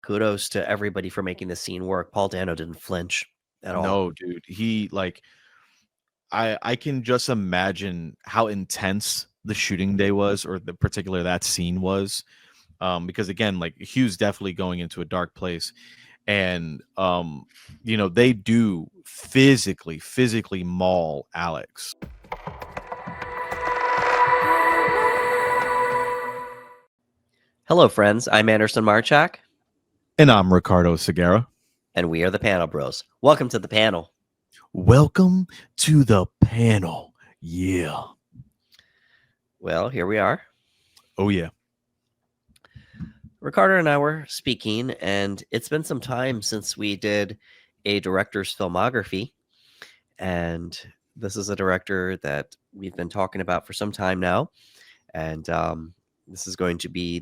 kudos to everybody for making this scene work. Paul Dano didn't flinch at all. No, dude. He like I can just imagine how intense the shooting day was, or the particular that scene was. Because again, like Hugh's definitely going into a dark place. And they do physically maul Alex. Hello, friends. I'm Anderson Marchak. And I'm Ricardo Segura. And we are the Panel Bros. Welcome to the panel. Welcome to the panel. Yeah. Well, here we are. Oh, yeah. Ricardo and I were speaking, and it's been some time since we did a director's filmography. And this is a director that we've been talking about for some time now. And this is going to be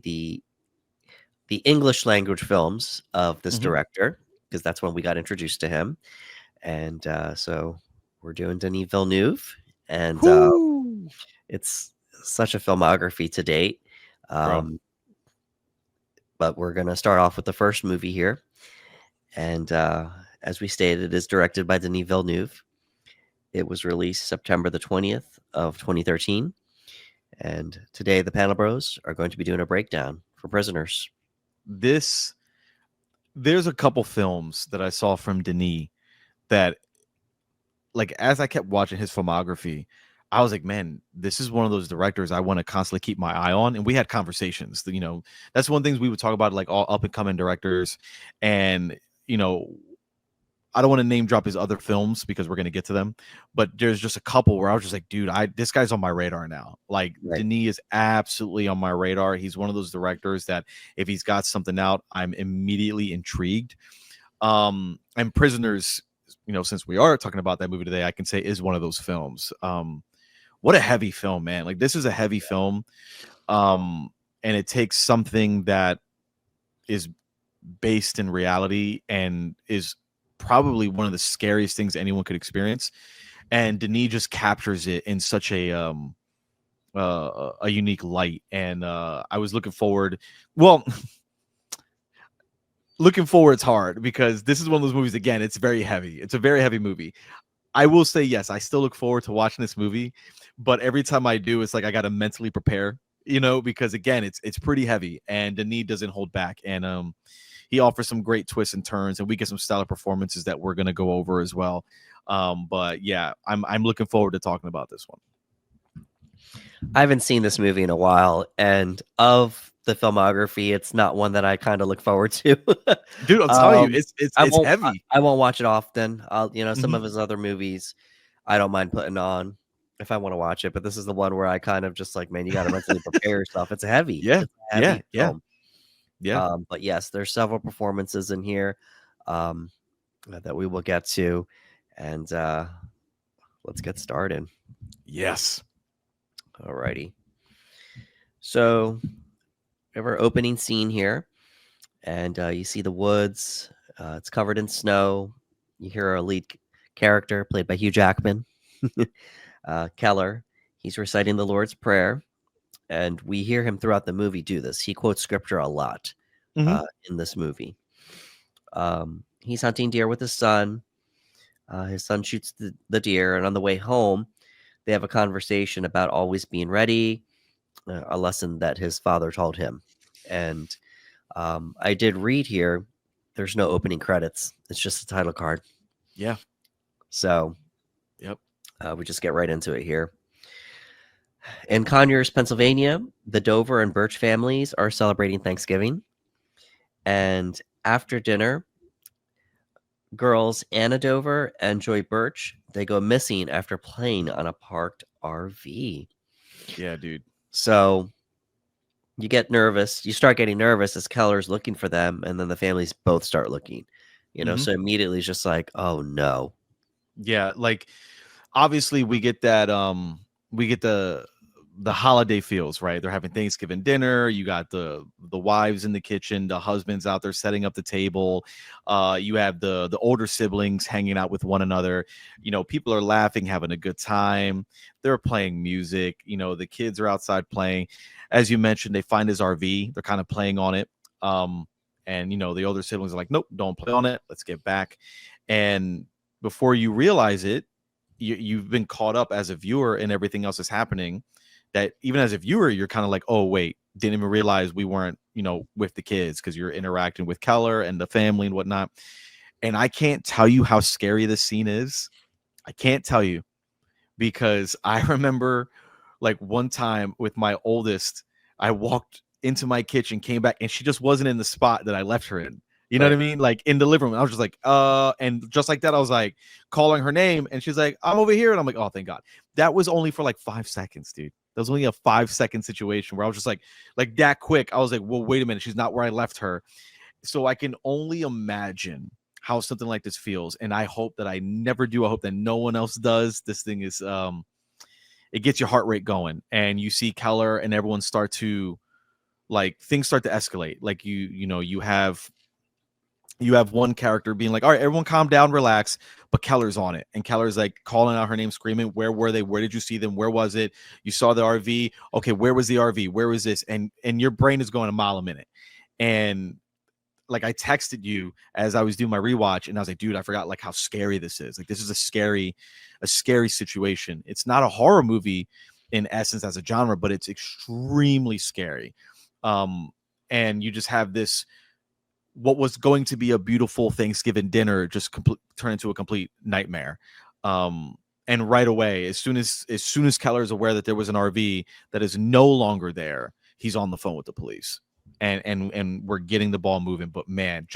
the English language films of this director, because that's when we got introduced to him. And so we're doing Denis Villeneuve, and it's such a filmography to date. But we're going to start off with the first movie here. And as we stated, it is directed by Denis Villeneuve. It was released September the 20th of 2013. And today the Panel Bros are going to be doing a breakdown for Prisoners. There's a couple films that I saw from Denis that, like, as I kept watching his filmography, I was like, man, this is one of those directors I want to constantly keep my eye on. And we had conversations that, that's one of the things we would talk about, like all up and coming directors. And, I don't want to name drop his other films because we're going to get to them, but there's just a couple where I was just like, dude, this guy's on my radar now. Like, right. Denis is absolutely on my radar. He's one of those directors that if he's got something out, I'm immediately intrigued. And Prisoners, since we are talking about that movie today, I can say is one of those films. What a heavy film, man. Like, this is a heavy film. And it takes something that is based in reality and is probably one of the scariest things anyone could experience, and Denis just captures it in such a unique light. And I was looking forward. Well, looking forward, it's hard because this is one of those movies. Again, it's very heavy. It's a very heavy movie. I will say yes, I still look forward to watching this movie, but every time I do, it's like I got to mentally prepare, because again, it's pretty heavy, and Denis doesn't hold back, and he offers some great twists and turns, and we get some stellar performances that we're going to go over as well. But yeah, I'm looking forward to talking about this one. I haven't seen this movie in a while, and of the filmography, it's not one that I kind of look forward to. Dude, I'm telling you, it's heavy. I won't watch it often. I'll, some of his other movies, I don't mind putting on if I want to watch it, but this is the one where I kind of just like, man, you got to mentally prepare yourself. It's heavy. Yeah, it's a heavy film. Yeah. But yes, there's several performances in here that we will get to, and let's get started. Yes. Alrighty. So we have our opening scene here, and you see the woods. It's covered in snow. You hear our lead character, played by Hugh Jackman, Keller. He's reciting the Lord's Prayer. And we hear him throughout the movie do this. He quotes scripture a lot in this movie. He's hunting deer with his son. His son shoots the deer, and on the way home, they have a conversation about always being ready, a lesson that his father taught him. And I did read here, there's no opening credits. It's just a title card. Yeah. So, yep. We just get right into it here. In Conyers, Pennsylvania, the Dover and Birch families are celebrating Thanksgiving. And after dinner, girls Anna Dover and Joy Birch, they go missing after playing on a parked RV. Yeah, dude. So you get nervous. You start getting nervous as Keller's looking for them, and then the families both start looking. So immediately it's just like, oh no. Yeah, like obviously we get that we get the holiday feels, right? They're having Thanksgiving dinner. You got the wives in the kitchen, the husbands out there setting up the table. You have the older siblings hanging out with one another. People are laughing, having a good time. They're playing music. The kids are outside playing. As you mentioned, they find his RV. They're kind of playing on it. And the older siblings are like, nope, don't play on it, let's get back. And before you realize it, you've been caught up as a viewer and everything else is happening, that even as a viewer you're kind of like, oh wait, didn't even realize we weren't with the kids, because you're interacting with Keller and the family and whatnot. And I can't tell you how scary this scene is. I can't tell you, because I remember like one time with my oldest, I walked into my kitchen, came back, and she just wasn't in the spot that I left her in. You know what I Right. mean? Like in the living room. I was just like, and just like that, I was like calling her name, and she's like, I'm over here. And I'm like, oh, thank God. That was only for like 5 seconds, dude. That was only a 5-second situation where I was just like that quick. I was like, well, wait a minute. She's not where I left her. So I can only imagine how something like this feels. And I hope that I never do. I hope that no one else does. This thing is, it gets your heart rate going, and you see Keller and everyone start to, like, things start to escalate. Like you have one character being like, all right, everyone calm down, relax. But Keller's on it. And Keller's like calling out her name, screaming, where were they? Where did you see them? Where was it? You saw the RV. Okay, where was the RV? Where was this? And your brain is going a mile a minute. And like, I texted you as I was doing my rewatch, and I was like, dude, I forgot like how scary this is. Like, this is a scary situation. It's not a horror movie in essence as a genre, but it's extremely scary. And you just have this, what was going to be a beautiful Thanksgiving dinner just turn into a complete nightmare. And right away, as soon as Keller is aware that there was an RV that is no longer there, he's on the phone with the police, and we're getting the ball moving. But man,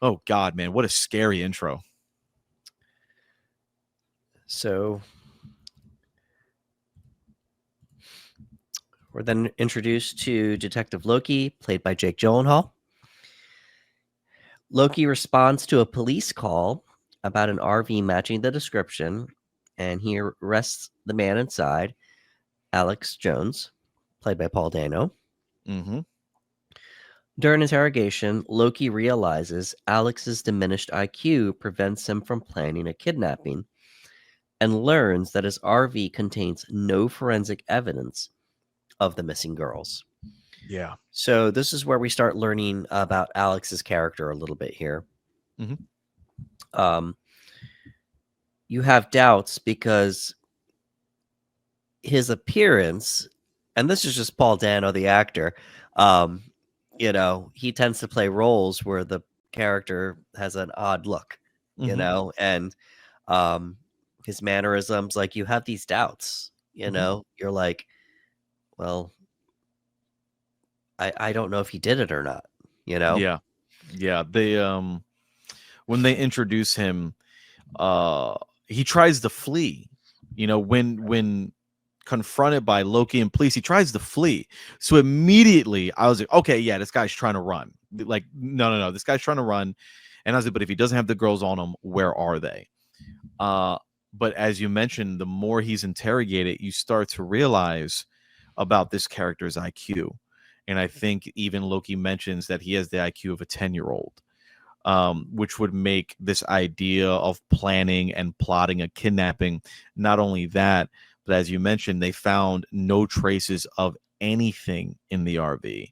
oh God, man, what a scary intro. So we're then introduced to Detective Loki, played by Jake Gyllenhaal. Loki responds to a police call about an RV matching the description, and he arrests the man inside, Alex Jones, played by Paul Dano. Mm-hmm. During interrogation, Loki realizes Alex's diminished IQ prevents him from planning a kidnapping, and learns that his RV contains no forensic evidence of the missing girls. Yeah. So this is where we start learning about Alex's character a little bit here. Mm-hmm. You have doubts because his appearance, and this is just Paul Dano, the actor, he tends to play roles where the character has an odd look, Mm-hmm. and his mannerisms, like, you have these doubts, Mm-hmm. you're like, well, I don't know if he did it or not, Yeah. Yeah. They when they introduce him, he tries to flee. When confronted by Loki and police, he tries to flee. So immediately I was like, okay, yeah, this guy's trying to run. Like, no, this guy's trying to run. And I was like, but if he doesn't have the girls on him, where are they? But as you mentioned, the more he's interrogated, you start to realize about this character's IQ. And I think even Loki mentions that he has the IQ of a 10-year-old, which would make this idea of planning and plotting a kidnapping. Not only that, but as you mentioned, they found no traces of anything in the RV.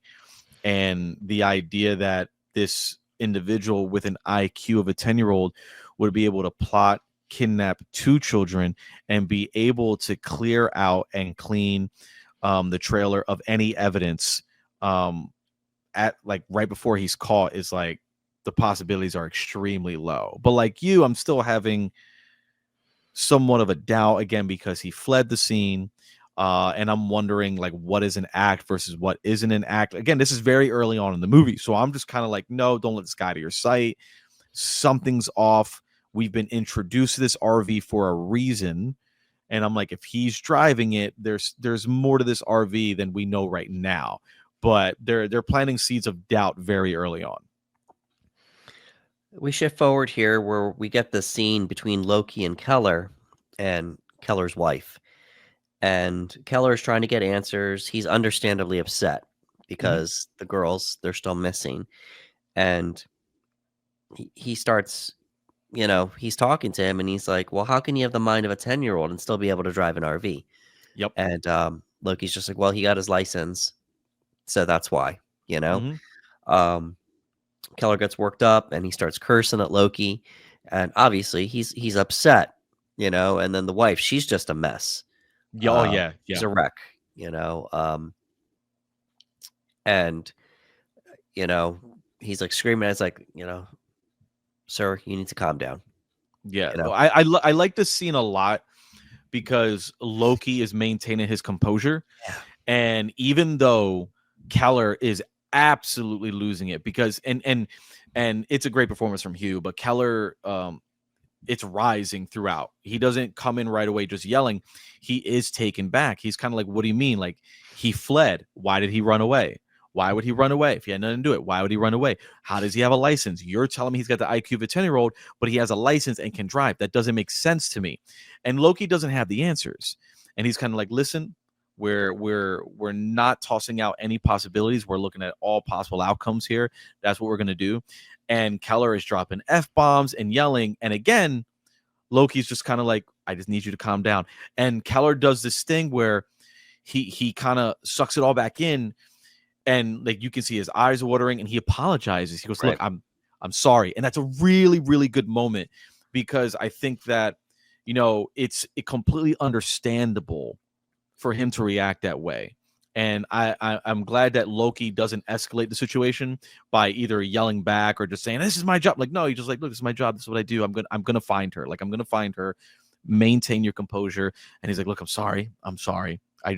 And the idea that this individual with an IQ of a 10-year-old would be able to plot, kidnap 2 children, and be able to clear out and clean the trailer of any evidence at like right before he's caught, is like, the possibilities are extremely low. But like you, I'm still having somewhat of a doubt, again, because he fled the scene. And I'm wondering, like, what is an act versus what isn't an act. Again, this is very early on in the movie, so I'm just kind of like, no, don't let this guy to your sight. Something's off. We've been introduced to this RV for a reason, and I'm like, if he's driving it, there's more to this RV than we know right now. But they're planting seeds of doubt very early on. We shift forward here where we get the scene between Loki and Keller's wife. And Keller is trying to get answers. He's understandably upset Mm-hmm. because the girls, they're still missing. And he starts, he's talking to him, and he's like, well, how can you have the mind of a 10-year-old and still be able to drive an RV? Yep. And Loki's just like, well, he got his license, so that's why, you know? Mm-hmm. Um, Keller gets worked up and he starts cursing at Loki, and obviously he's upset, And then the wife, she's just a mess. Yeah, oh yeah, She's yeah, a wreck, and you know he's like screaming. It's like, sir, you need to calm down. yeah. You know, I like this scene a lot because Loki is maintaining his composure, yeah, and even though Keller is absolutely losing it, because and it's a great performance from Hugh, but Keller, it's rising throughout. He doesn't come in right away just yelling. He is taken back. He's kind of like, what do you mean? Like, he fled. Why did he run away? Why would he run away? If he had nothing to do it, why would he run away? How does he have a license? You're telling me he's got the IQ of a 10-year-old, but he has a license and can drive. That doesn't make sense to me. And Loki doesn't have the answers. And he's kind of like, listen, we're not tossing out any possibilities. We're looking at all possible outcomes here. That's what we're gonna do. And Keller is dropping F-bombs and yelling. And again, Loki's just kind of like, I just need you to calm down. And Keller does this thing where he kind of sucks it all back in, and like you can see his eyes watering, and he apologizes. He goes, right. "Look, I'm sorry." And that's a really, really good moment, because I think that, it's completely understandable for him to react that way. And I'm glad that Loki doesn't escalate the situation by either yelling back or just saying, "This is my job." Like, no, he's just like, "Look, this is my job. This is what I do. I'm gonna find her. Like, I'm gonna find her. Maintain your composure." And he's like, "Look, I'm sorry. I'm sorry. It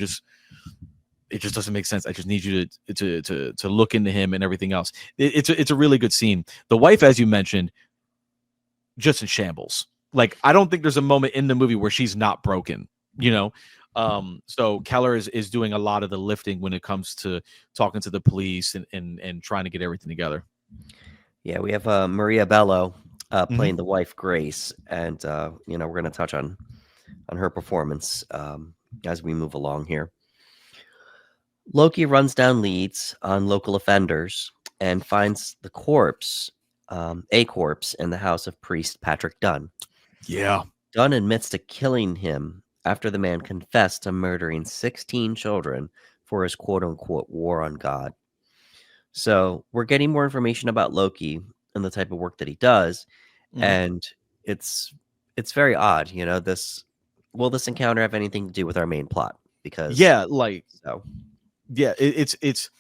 just doesn't make sense. I just need you to look into him and everything else." It's a really good scene. The wife, as you mentioned, just in shambles. Like, I don't think there's a moment in the movie where she's not broken, you know. So Keller is doing a lot of the lifting when it comes to talking to the police and trying to get everything together. Yeah, we have Maria Bello Mm-hmm. playing the wife Grace, and we're going to touch on her performance as we move along here. Loki runs down leads on local offenders and finds a corpse in the house of priest Patrick Dunn. Yeah. Dunn admits to killing him after the man confessed to murdering 16 children for his quote-unquote war on God. So we're getting more information about Loki and the type of work that he does, Mm-hmm. and it's very odd. Will this encounter have anything to do with our main plot? Because Yeah, like, so yeah, it's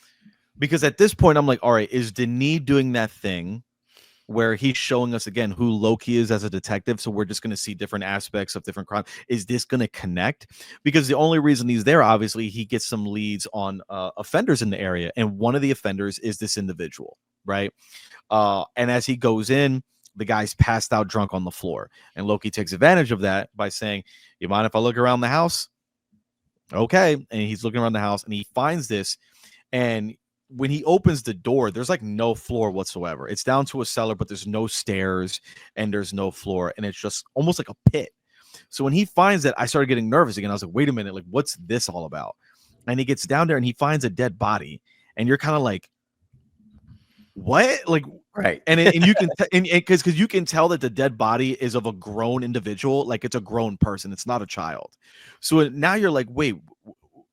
because at this point I'm like, all right, is Denis doing that thing where he's showing us again who Loki is as a detective? So we're just going to see different aspects of different crimes. Is this going to connect? Because the only reason he's there, obviously, he gets some leads on offenders in the area, and one of the offenders is this individual, right? And as he goes in, the guy's passed out drunk on the floor, and Loki takes advantage of that by saying, "You mind if I look around the house?" Okay, and he's looking around the house, and he finds this, and when he opens the door, there's like no floor whatsoever. It's down to a cellar, but there's no stairs and there's no floor, and it's just almost like a pit. So when he finds that, I started getting nervous again. I was like, wait a minute, like, what's this all about? And he gets down there and he finds a dead body, and you're kind of like, what? Like, right, and you can because you can tell that the dead body is of a grown individual, like it's a grown person, it's not a child. So now you're like, wait,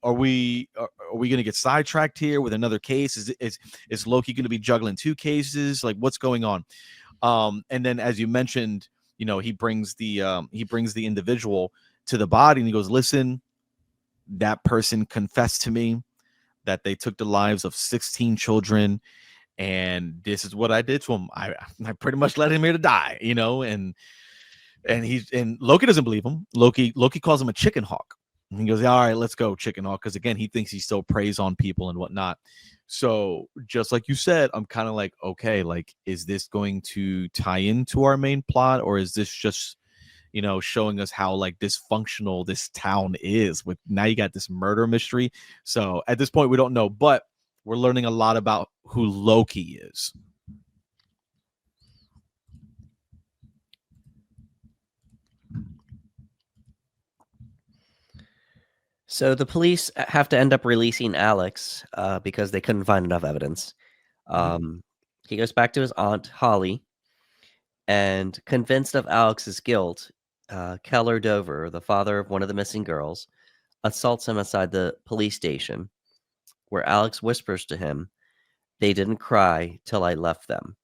are we going to get sidetracked here with another case? Is Loki going to be juggling two cases? Like, what's going on? And then, as you mentioned, he brings the individual to the body, and he goes, listen, that person confessed to me that they took the lives of 16 children, and this is what I did to him. I pretty much let him here to die, and Loki doesn't believe him. Loki calls him a chicken hawk. And he goes, all right, let's go, chicken hawk. Because again, he thinks he still preys on people and whatnot. So just like you said, I'm kind of like, okay, like, is this going to tie into our main plot, or is this just, showing us how like dysfunctional this town is? With now you got this murder mystery. So at this point, we don't know, but we're learning a lot about who Loki is. so the police have to end up releasing Alex because they couldn't find enough evidence. Mhm. He goes back to his aunt Holly, and convinced of Alex's guilt, Keller Dover, the father of one of the missing girls, assaults him outside the police station, where Alex whispers to him, they didn't cry till I left them.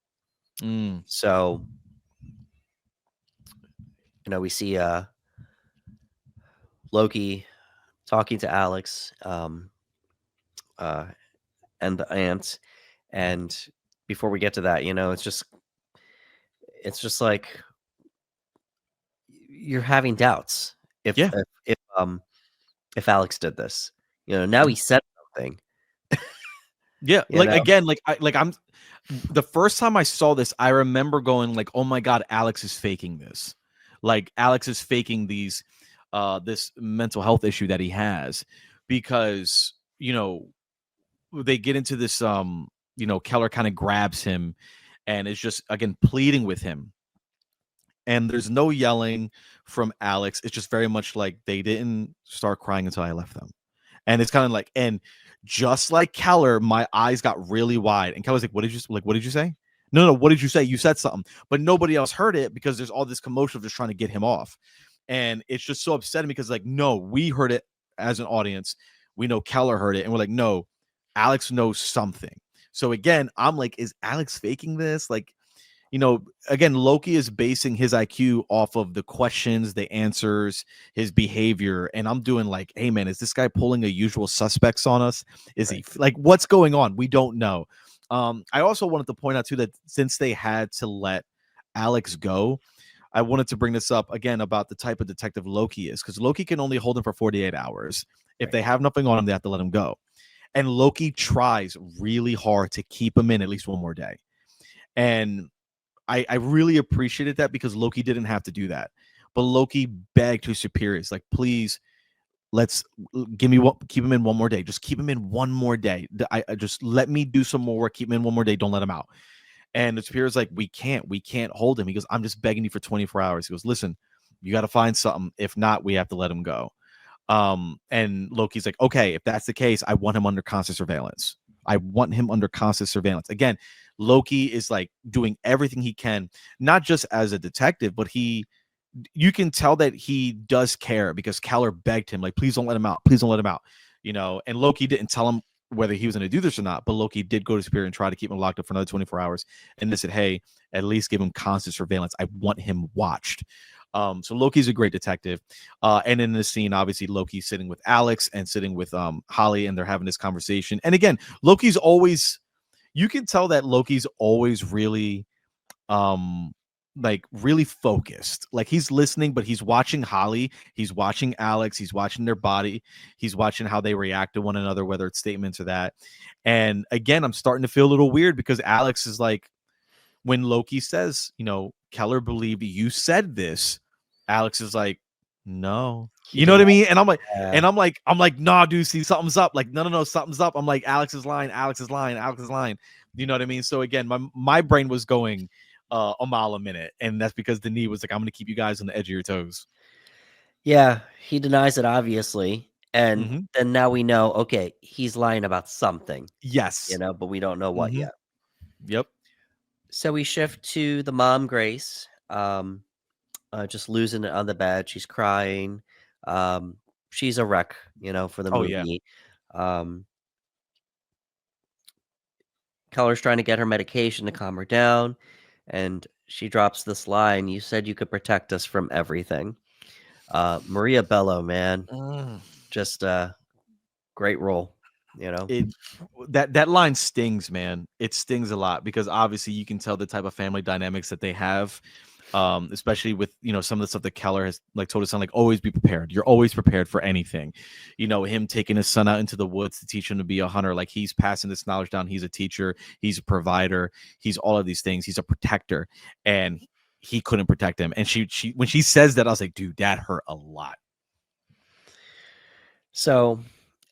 So, we see Loki talking to Alex and the ants, and before we get to that, it's just like you're having doubts Yeah. if Alex did this. Now he said something. Yeah, You like know, again, I'm the first time I saw this, I remember going like, "Oh my god, Alex is faking this." Like Alex is faking this mental health issue that he has because, they get into this Keller kind of grabs him and is just again pleading with him. And there's no yelling from Alex. It's just very much like they didn't start crying until I left them. And it's kind of like, and just like Keller, my eyes got really wide. And Keller's like, what did you say? No, what did you say? You said something. But nobody else heard it because there's all this commotion of just trying to get him off. And it's just so upsetting because, like, no, we heard it as an audience. We know Keller heard it. And we're like, no, Alex knows something. So again, I'm like, is Alex faking this? Like, again, Loki is basing his IQ off of the questions, the answers, his behavior. And I'm doing like, hey, man, is this guy pulling a usual suspects on us? Is right, he like, what's going on? We don't know. I also wanted to point out, too, that since they had to let Alex go, I wanted to bring this up again about the type of detective Loki is, because Loki can only hold him for 48 hours. If right. they have nothing on him, they have to let him go. And Loki tries really hard to keep him in at least one more day. And I really appreciated that because Loki didn't have to do that. But Loki begged his superiors, like, please, let's keep him in one more day. Just keep him in one more day. I just let me do some more work. Keep him in one more day. Don't let him out. And the superior's like, we can't hold him. He goes, I'm just begging you for 24 hours. He goes, listen, you got to find something. If not, we have to let him go. And Loki's like, okay, if that's the case, I want him under constant surveillance. I want him under constant surveillance. Again, Loki is like doing everything he can, not just as a detective, but you can tell that he does care because Keller begged him, like, please don't let him out. Please don't let him out. And Loki didn't tell him whether he was going to do this or not, but Loki did go to Superior and try to keep him locked up for another 24 hours. And they said, hey, at least give him constant surveillance. I want him watched. So Loki's a great detective. And in this scene, obviously, Loki's sitting with Alex and sitting with Holly, and they're having this conversation. And again, you can tell that Loki's always really like really focused. Like he's listening, but he's watching Holly, he's watching Alex, he's watching their body, he's watching how they react to one another, whether it's statements or that. And again, I'm starting to feel a little weird because Alex is like, when Loki says, Keller believed you said this, Alex is like, no. He You know did what I not. mean? And Yeah. I'm like, nah, dude, see, something's up. Like, no, something's up. I'm like, Alex is lying, Alex is lying, Alex is lying. You know what I mean? So again, my brain was going a mile a minute, and that's because Denis was like, I'm gonna keep you guys on the edge of your toes. Yeah, he denies it obviously, and Mm-hmm. then now we know. Okay, he's lying about something, Yes. but we don't know what Mm-hmm. yet. Yep. So we shift to the mom, Grace, just losing it on the bed. She's crying. Um, she's a wreck, for the Oh yeah. movie. Um, Keller's trying to get her medication to calm her down, and she drops this line: "You said you could protect us from everything." Maria Bello, man, Mm. just great role, It that line stings, man. It stings a lot because obviously you can tell the type of family dynamics that they have, especially with some of the stuff that Keller has like told his son, like always be prepared. You're always prepared for anything. Him taking his son out into the woods to teach him to be a hunter, like he's passing this knowledge down. He's a teacher, he's a provider, he's all of these things. He's a protector, and he couldn't protect him. And she when she says that, I was like, dude, that hurt a lot. So,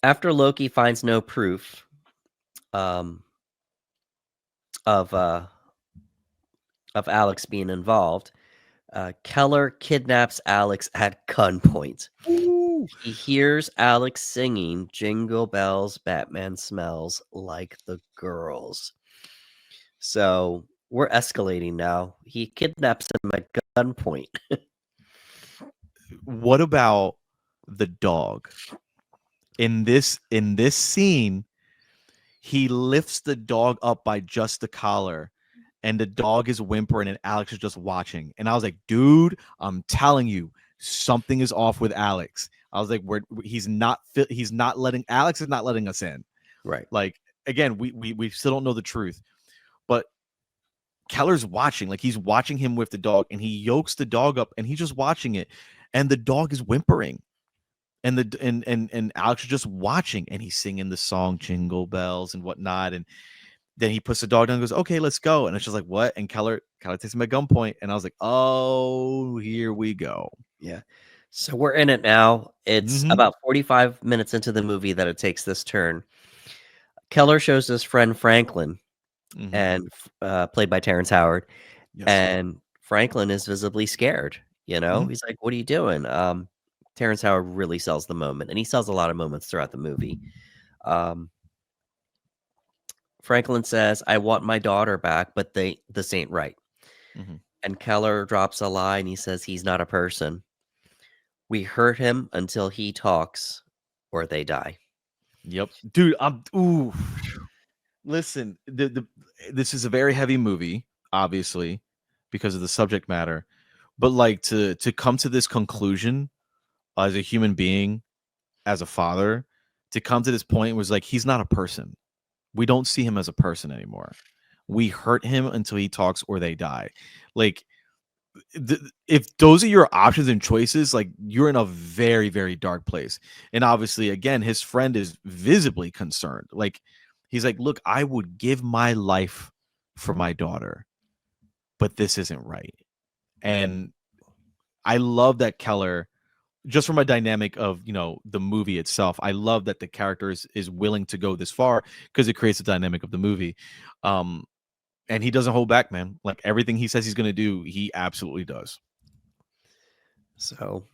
after Loki finds no proof um, of Alex being involved, Keller kidnaps Alex at gunpoint. Ooh. He hears Alex singing "Jingle Bells, Batman Smells Like the Girls." So we're escalating now. He kidnaps him at gunpoint. What about the dog? In this scene, He lifts the dog up by just the collar, and the dog is whimpering, and Alex is just watching. And I was like, dude, I'm telling you, something is off with Alex. I was like, he's not letting Alex is not letting us in. Right. Like, again, we still don't know the truth, but Keller's watching, like he's watching him with the dog, and he yokes the dog up, and he's just watching it, and the dog is whimpering, and Alex is just watching, and he's singing the song Jingle Bells and whatnot, and then he puts the dog down and goes, okay, let's go. And it's just like, what? And Keller takes him at gunpoint. And I was like, oh, here we go. Yeah. So we're in it now. It's Mhm. about 45 minutes into the movie that it takes this turn. Keller shows his friend Franklin, Mhm. and played by Terrence Howard, Yes. and Franklin is visibly scared. Mhm. He's like, "What are you doing?" Terrence Howard really sells the moment, and he sells a lot of moments throughout the movie. Um, Franklin says, "I want my daughter back, but this ain't right." Mhm. And Keller drops a line. He says, "He's not a person. We hurt him until he talks, or they die." Yep. Dude, ooh. Listen, this is a very heavy movie, obviously, because of the subject matter. But like to come to this conclusion as a human being, as a father, to come to this point was like he's not a person. We don't see him as a person anymore. We hurt him until he talks or they die. Like if those are your options and choices, like you're in a very, very dark place. And obviously, again, his friend is visibly concerned. Like he's like, look, I would give my life for my daughter, but this isn't right. And I love that Keller, just from a dynamic of the movie itself, I love that the character is willing to go this far because it creates the dynamic of the movie. um and he doesn't hold back, man. Like everything he says he's going to do, he absolutely does. So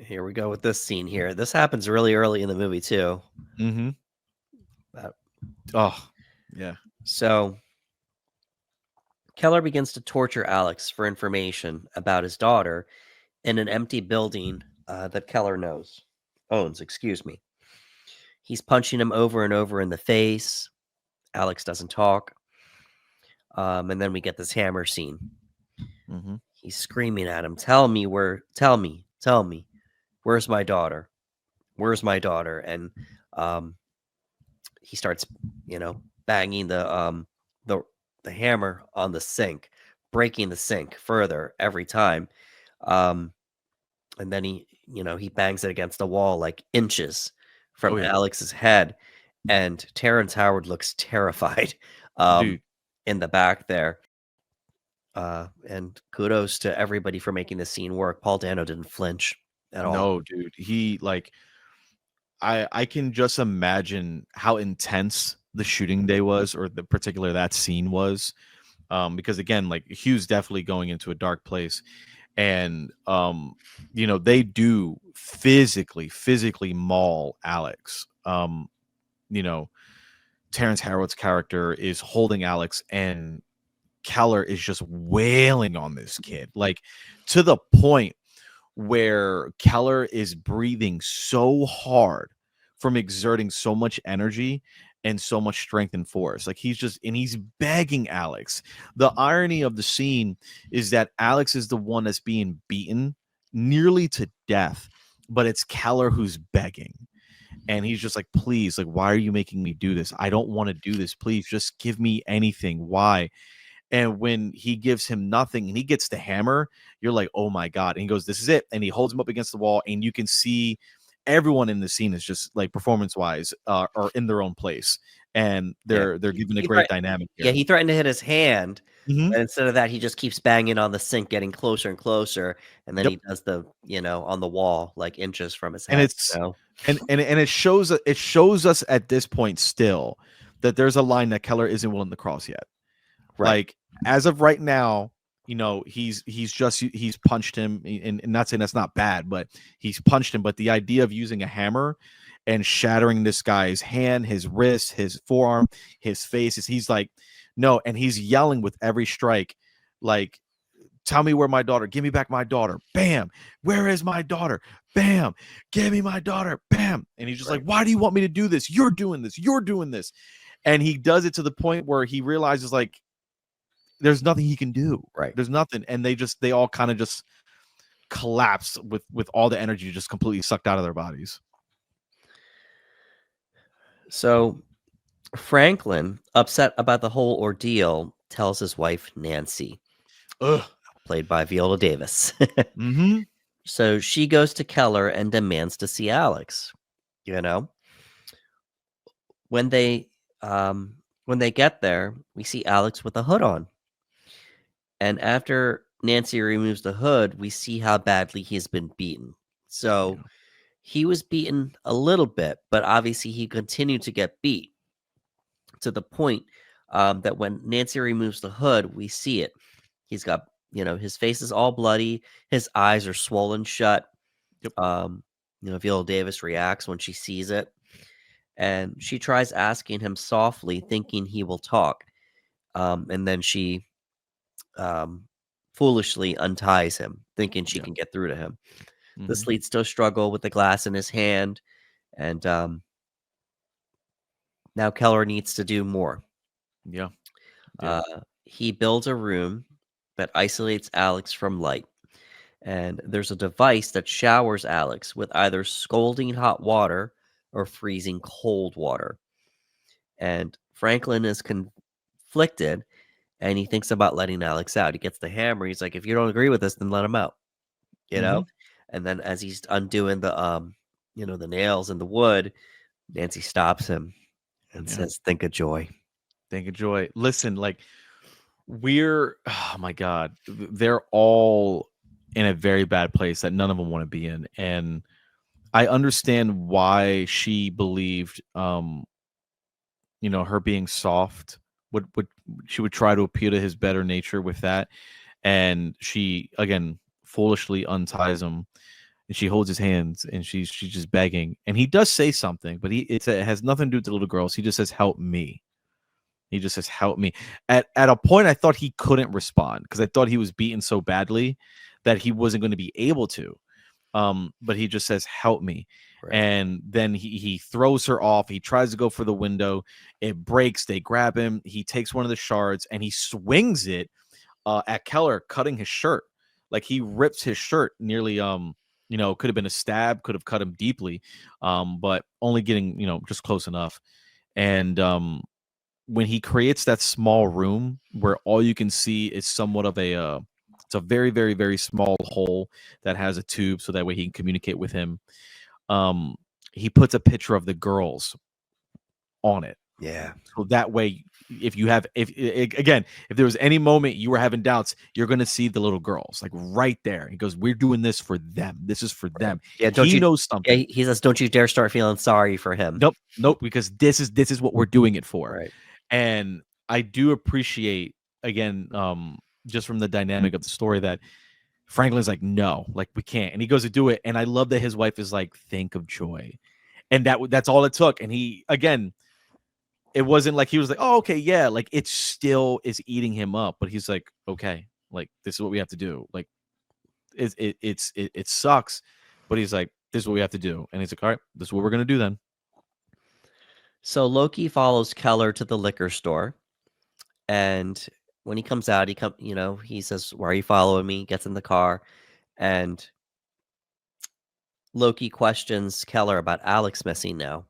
here we go with this scene here. This happens really early in the movie too. Mm-hmm. Uh, Oh, yeah. so Keller begins to torture Alex for information about his daughter in an empty building that Keller owns. Excuse me. He's punching him over and over in the face. Alex doesn't talk. And then we get this hammer scene. Mm-hmm. He's screaming at him, tell me, where's my daughter? Where's my daughter?" And um, he starts, banging the the hammer on the sink, breaking the sink further every time. Um, and then he bangs it against the wall like inches Oh from yeah, Alex's head, and Terrence Howard looks terrified um, dude. in the back there. And kudos to everybody for making this scene work. Paul Dano didn't flinch at all. No, dude. He like I can just imagine how intense the shooting day was, or the particular that scene was. Because again, like Hugh's definitely going into a dark place. And they do physically maul Alex. You know, Terrence Howard's character is holding Alex, and Keller is just wailing on this kid, like to the point where Keller is breathing so hard from exerting so much energy and so much strength and force. Like he's begging Alex. The irony of the scene is that Alex is the one that's being beaten nearly to death, but it's Keller who's begging. And he's just like, please, like, why are you making me do this? I don't want to do this. Please just give me anything. Why? And when he gives him nothing and he gets the hammer, you're like, oh my God. And he goes, this is it. And he holds him up against the wall. And you can see everyone in the scene is just like performance wise are in their own place. And Yeah, they're given a he great threat- dynamic yeah, here. he threatened to hit his hand, Mhm. but instead of that, he just keeps banging on the sink, getting closer and closer, and then Yep. he does the on the wall like inches from his And head. it's and it shows us at this point still that there's a line that Keller isn't willing to cross yet. Right. Like as of right now, he's punched him, and not saying that's not bad, but he's punched him. But the idea of using a hammer and shattering this guy's hand, his wrist, his forearm, his face, he's like, no, and he's yelling with every strike, like, tell me where my daughter, give me back my daughter, bam, where is my daughter, bam, give me my daughter, bam. And he's just like, Right. why do you want me to do this? You're doing this, you're doing this. And he does it to the point where he realizes like there's nothing he can do. Right. There's nothing, and they all kind of just collapse with all the energy just completely sucked out of their bodies. So Franklin, upset about the whole ordeal, tells his wife Nancy, Ugh. played by Viola Davis. Mm-hmm. So she goes to Keller and demands to see Alex. You know, when they get there, we see Alex with a hood on, and after Nancy removes the hood, we see how badly he's been beaten. So Yeah. he was beaten a little bit, but obviously he continued to get beat to the point that when Nancy removes the hood, we see it. He's got, his face is all bloody. His eyes are swollen shut. Yep. Viola Davis reacts when she sees it. And she tries asking him softly, thinking he will talk. And then she foolishly unties him, thinking she Yeah. can get through to him. This Mm-hmm. leads to a struggle with the glass in his hand. And now Keller needs to do more. Yeah. Yeah. Uh, he builds a room that isolates Alex from light. And there's a device that showers Alex with either scalding hot water or freezing cold water. And Franklin is conflicted and he thinks about letting Alex out. He gets the hammer. He's like, if you don't agree with this, then let him out, you Mm-hmm. know? And then as he's undoing the nails and the wood, Nancy stops him and Yeah. says, think of joy. Think of joy. Listen, like oh my god, they're all in a very bad place that none of them want to be in, and I understand why she believed her being soft would she would try to appeal to his better nature with that, and she again foolishly unties him and she holds his hands and she's just begging, and he does say something, but it has nothing to do with the little girls. He just says help me. He just says help me. At a point I thought he couldn't respond because I thought he was beaten so badly that he wasn't going to be able to. But he just says help me. Right. And then he throws her off. He tries to go for the window. It breaks. They grab him. He takes one of the shards and he swings it at Keller, cutting his shirt. Like he rips his shirt nearly. Could have been a stab. Could have cut him deeply. But only getting just close enough. And when he creates that small room where all you can see is somewhat of it's a very, very, very small hole that has a tube so that way he can communicate with him. He puts a picture of the girls on it. Yeah. So that way, if there was any moment you were having doubts, you're going to see the little girls like right there. He goes, we're doing this for them. This is for them. Yeah. He knows Yeah, something. he says, don't you dare start feeling sorry for him. Nope, because this is what we're doing it for. Right. And I do appreciate again, just from the dynamic of the story that Franklin's like, no, like we can't. And he goes to do it. And I love that his wife is like, think of joy. And that's all it took. And he, again, it wasn't like he was like, oh, okay, yeah, like it still is eating him up. But he's like, okay, like this is what we have to do. Like it sucks. But he's like, this is what we have to do. And he's like, all right, this is what we're going to do then. So Loki follows Keller to the liquor store, and when he comes out, he says, "Why are you following me?" Gets in the car, and Loki questions Keller about Alex missing now,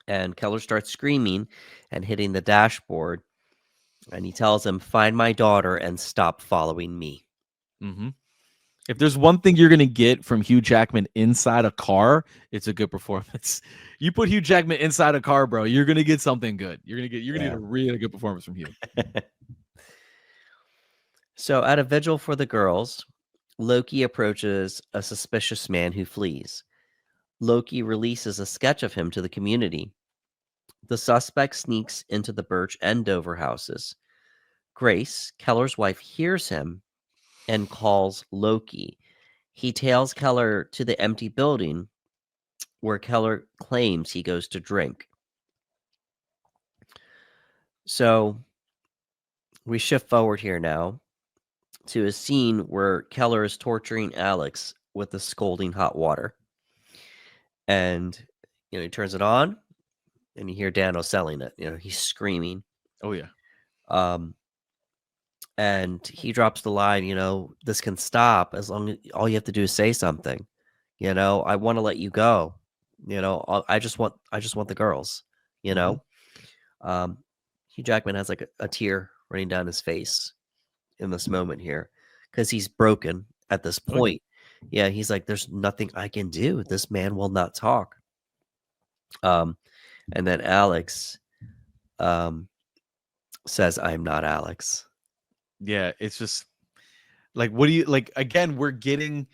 and Keller starts screaming and hitting the dashboard, and he tells him, "Find my daughter and stop following me." Mm-hmm. If there's one thing you're gonna get from Hugh Jackman inside a car, it's a good performance. You put Hugh Jackman inside a car, bro, you're gonna get something good. You're gonna get a really good performance from Hugh. So, at a vigil for the girls, Loki approaches a suspicious man who flees. Loki releases a sketch of him to the community. The suspect sneaks into the Birch and Dover houses. Grace, Keller's wife, hears him and calls Loki. He tails Keller to the empty building where Keller claims he goes to drink. So we shift forward here now to a scene where Keller is torturing Alex with the scalding hot water. And he turns it on, and you hear Dano selling it. He's screaming. Oh yeah. Um, and he drops the line, this can stop as long as all you have to do is say something. I want to let you go. I just want the girls. You Mm-hmm. know, Hugh Jackman has like a tear running down his face in this moment here because he's broken at this Oh yeah. point. Yeah, he's like, there's nothing I can do. This man will not talk. Um, and then Alex um says, "I'm not Alex." Yeah, it's just like, what do you like? Again, we're getting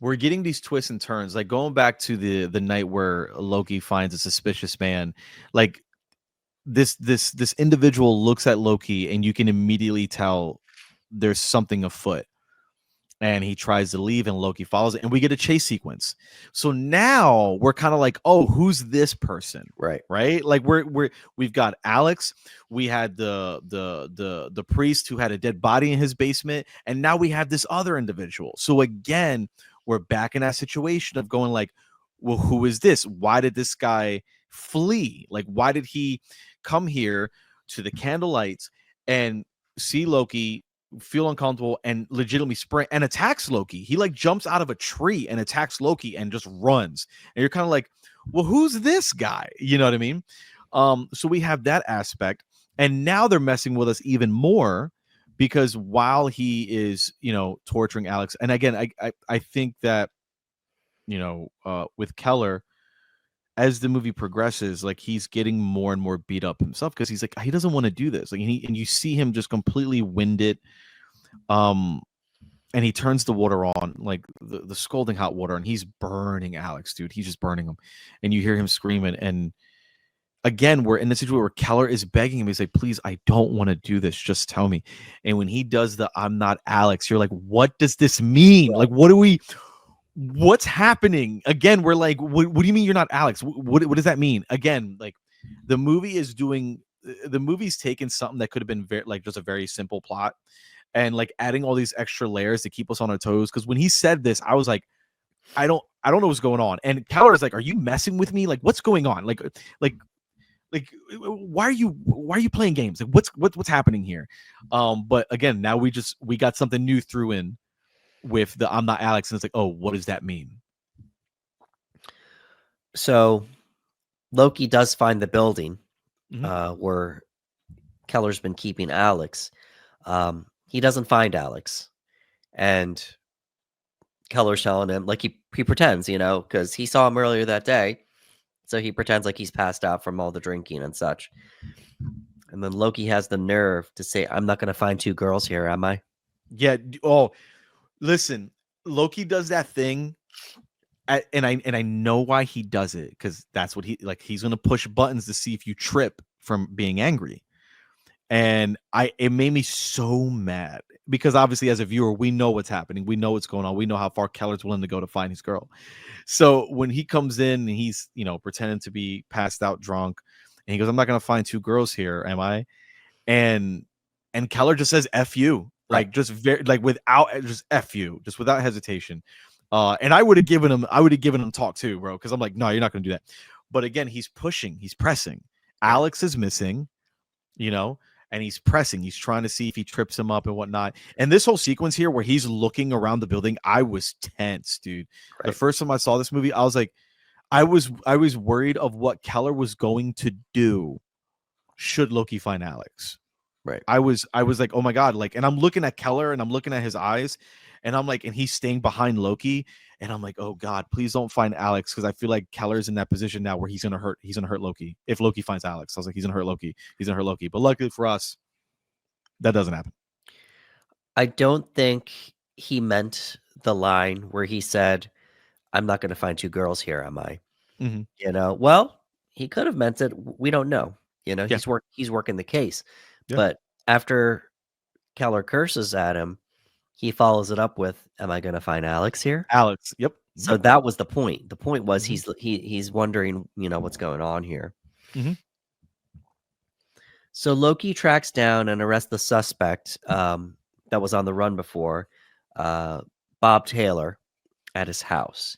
these twists and turns. Like going back to the night where Loki finds a suspicious man, like this individual looks at Loki and you can immediately tell there's something afoot. And he tries to leave and Loki follows it and we get a chase sequence. So now we're kind of like, oh, who's this person? Right. Right? Like we've got Alex, we had the priest who had a dead body in his basement, and now we have this other individual. So again, we're back in that situation of going like, well, who is this? Why did this guy flee? Like, why did he come here to the candlelight and see Loki, feel uncomfortable, and legitimately sprint and attacks Loki? He like jumps out of a tree and attacks Loki and just runs. And you're kind of like, well, who's this guy? You know what I mean? So we have that aspect, and now they're messing with us even more because while he is, torturing Alex, and again, I think that with Keller, as the movie progresses, like he's getting more and more beat up himself because he's like he doesn't want to do this. Like and you see him just completely winded. Um, and he turns the water on, like the scalding hot water, and he's burning Alex, dude. He's just burning him, and you hear him screaming. And again, we're in the situation where Keller is begging him. He's like, "Please, I don't want to do this. Just tell me." And when he does the "I'm not Alex," you're like, "What does this mean? Like, what do we? What's happening?" Again, we're like, what do you mean you're not Alex? What does that mean? Again, like the movie is doing, the movie's taken something that could have been very, like just a very simple plot and like adding all these extra layers to keep us on our toes. Because when he said this, I was like, I don't know what's going on. And Keller is like, "Are you messing with me? Like, what's going on? Like, like, why are you playing games? Like, what's happening here?" But again, now we got something new threw in with the "I'm not Alex," and it's like, oh, what does that mean? So Loki does find the building Mm-hmm. where Keller's been keeping Alex. He doesn't find Alex, and Keller's telling him like he pretends, because he saw him earlier that day, so he pretends like he's passed out from all the drinking and such. And then Loki has the nerve to say, "I'm not going to find two girls here, am I?" Yeah. Oh, listen, Loki does that thing, and I know why he does it, because that's what he's gonna push buttons to see if you trip from being angry. And it made me so mad because obviously as a viewer we know what's happening, we know what's going on, we know how far Keller's willing to go to find his girl. So when he comes in and he's pretending to be passed out drunk, and he goes, "I'm not gonna find two girls here, am I?" and Keller just says "F you," Right. like just very, like without, just "F you," just without hesitation. And I would have given him talk too, bro, because I'm like, no, you're not gonna do that. But again, he's pushing, he's pressing. Right. Alex is missing, you know, and he's pressing. He's trying to see if he trips him up and whatnot. And this whole sequence here where he's looking around the building, I was tense, dude. The Right. first time I saw this movie, I was like, I was worried of what Keller was going to do should Loki find Alex. Right. I was like, oh my god, like, and I'm looking at Keller and I'm looking at his eyes, and I'm like, and he's staying behind Loki, and I'm like, oh god, please don't find Alex, because I feel like Keller's in that position now where he's gonna hurt Loki if Loki finds Alex. I was like, he's gonna hurt Loki, but luckily for us, that doesn't happen. I don't think he meant the line where he said, "I'm not going to find two girls here, am I?" Mm-hmm. Well, he could have meant it. We don't know. Yeah, He's working the case. yeah, But after Keller curses at him, he follows it up with, "Am I going to find Alex here?" Alex. Yep, So yep. that was the point. The point was Mm-hmm. he's wondering, what's going on here. Mm-hmm. So Loki tracks down and arrests the suspect that was on the run before, uh, Bob Taylor, at his house,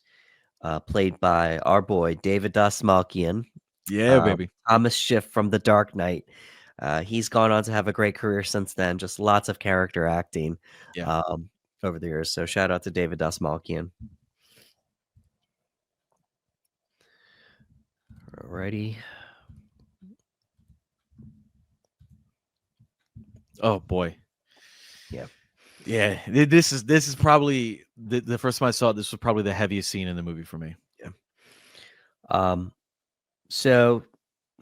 played by our boy David Dastmalchian. Yeah, baby. Thomas Schiff from The Dark Knight. He's gone on to have a great career since then. Just lots of character acting Yeah. um, over the years. So shout out to David Dastmalchian. Alrighty. Oh boy. Yeah. Yeah. This is probably the first time I saw it. This was probably the heaviest scene in the movie for me. Yeah. So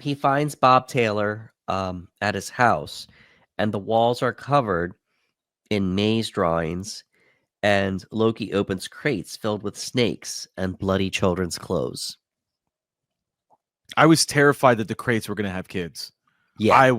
he finds Bob Taylor at his house, and the walls are covered in maze drawings, and Loki opens crates filled with snakes and bloody children's clothes. I was terrified that the crates were gonna have kids. Yeah. I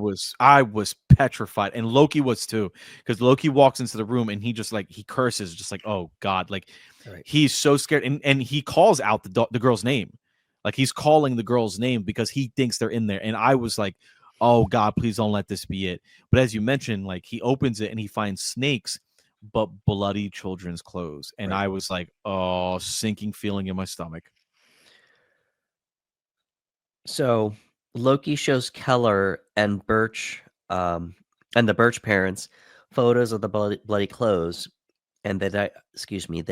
was petrified, and Loki was too, because Loki walks into the room and he just like he curses, just like, oh God, like Right. he's so scared, and he calls out the girl's name, like he's calling the girl's name because he thinks they're in there, and I was like, oh God, please don't let this be it. But as you mentioned, like he opens it and he finds snakes, but bloody children's clothes, and Right. I was like, oh, sinking feeling in my stomach. So Loki shows Keller and Birch, and the Birch parents, photos of the bloody clothes, and they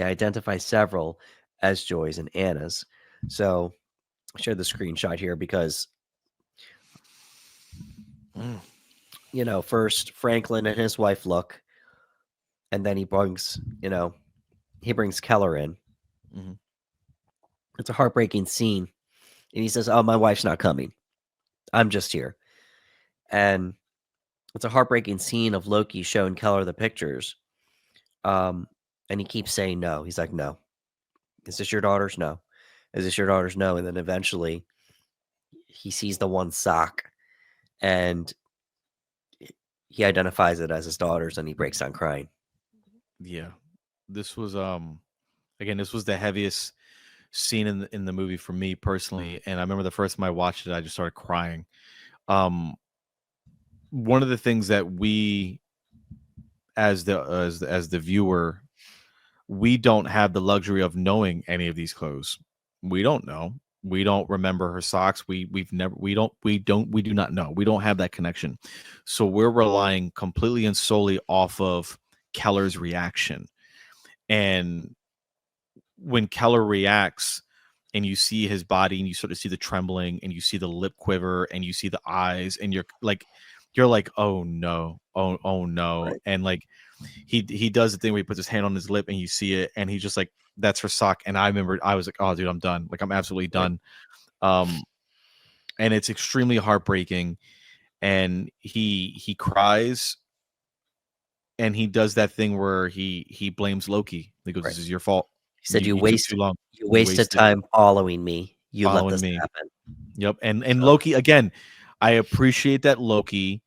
identify several as Joy's and Anna's. So I shared the screenshot here because first Franklin and his wife look, and then he brings Keller in. Mhm. It's a heartbreaking scene, and he says, "Oh, my wife's not coming. I'm just here." And it's a heartbreaking scene of Loki showing Keller the pictures. And he keeps saying no. He's like, "No. Is this your daughter's? No. Is this your daughter's? No." And then eventually he sees the one sock, and he identifies it as his daughter's, and he breaks down crying. Yeah, this was again, this was the heaviest scene in the movie for me personally, and I remember the first time I watched it, I just started crying. Um, one of the things that we, as the viewer, we don't have the luxury of knowing any of these clothes. We don't know. We don't remember her socks. We've never. We do not know. We don't have that connection. So we're relying completely and solely off of Keller's reaction. And when Keller reacts and you see his body and you sort of see the trembling and you see the lip quiver and you see the eyes and you're like, oh no, oh no. Right. And like he does the thing where he puts his hand on his lip and you see it and he's just like, that's her sock. And I remember I was like, oh dude, I'm done. Like I'm absolutely Right. done. Um and it's extremely heartbreaking. And he cries and he does that thing where he blames Loki. He goes, Right. this is your fault. He said, You took too long. you You wasted wasted time following me. You let following this me. happen." Yep. And So Loki again, I appreciate that Loki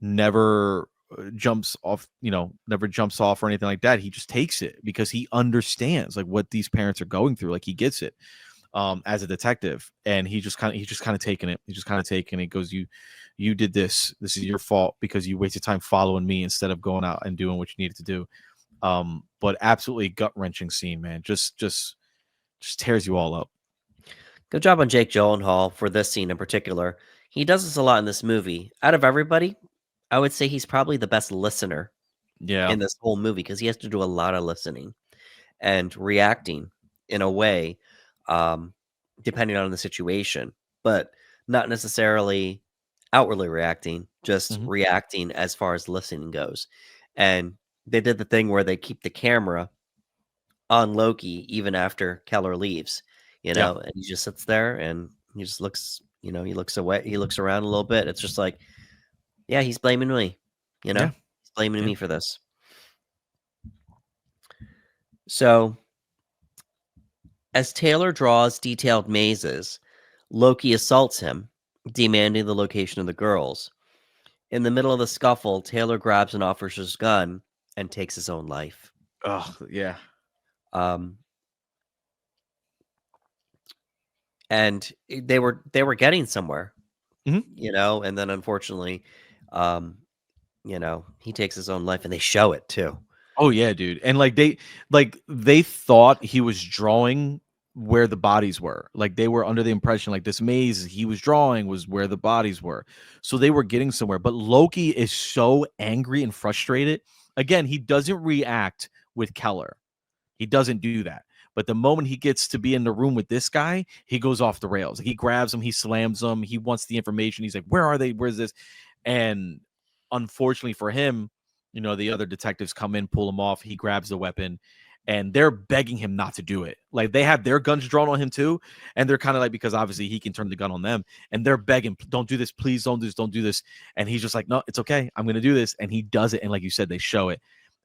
never jumps off, never jumps off or anything like that. He just takes it because he understands like what these parents are going through. Like he gets it as a detective. And he's just kind of taking it. He's just kind of taking it. Goes, you did this. This is your fault because you wasted time following me instead of going out and doing what you needed to do. But absolutely gut-wrenching scene, man. Just tears you all up. good job on Jake Gyllenhaal for this scene in particular. He does this a lot in this movie. Out of everybody, I would say he's probably the best listener Yeah. in this whole movie because he has to do a lot of listening and reacting in a way, um, depending on the situation, but not necessarily outwardly reacting, just Mhm. reacting as far as listening goes. And they did the thing where they keep the camera on Loki even after Keller leaves, Yeah. and he just sits there and he just looks, he looks away, he looks around a little bit. It's just like, yeah, he's blaming me, Yeah. he's blaming Yeah. me for this. So as Taylor draws detailed mazes, Loki assaults him, demanding the location of the girls. In the middle of the scuffle, Taylor grabs an officer's gun and takes his own life. Oh, yeah. Um, and they were getting somewhere, Mhm. and then unfortunately, um, he takes his own life, and they show it too. Oh yeah, dude. And like they thought he was drawing where the bodies were. Like they were under the impression like this maze he was drawing was where the bodies were. So they were getting somewhere. But Loki is so angry and frustrated. Again, he doesn't react with Keller. He doesn't do that. But the moment he gets to be in the room with this guy, he goes off the rails. He grabs him, he slams him, he wants the information. He's like, "Where are they? Where's this?" And unfortunately for him, the other detectives come in, pull him off. He grabs the weapon, and they're begging him not to do it. Like they have their guns drawn on him too, and they're kind of like, because obviously he can turn the gun on them, and they're begging, "Don't do this, please, don't do this, don't do this." And he's just like, "No, it's okay, I'm gonna do this," and he does it. And like you said, they show it,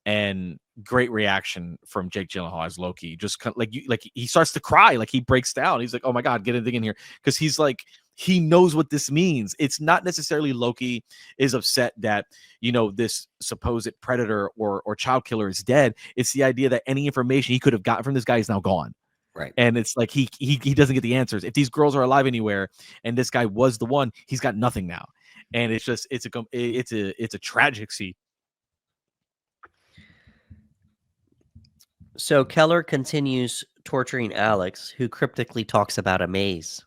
and great reaction from Jake Gyllenhaal as Loki. Just kind of like he starts to cry, like he breaks down. He's like, "Oh my god, get anything in here," because he's like, he knows what this means. It's not necessarily Loki is upset that this supposed predator or child killer is dead. It's the idea that any information he could have gotten from this guy is now gone. Right. And it's like he doesn't get the answers. If these girls are alive anywhere and this guy was the one, he's got nothing now. And it's just it's a tragic scene. So Keller continues torturing Alex, who cryptically talks about a maze.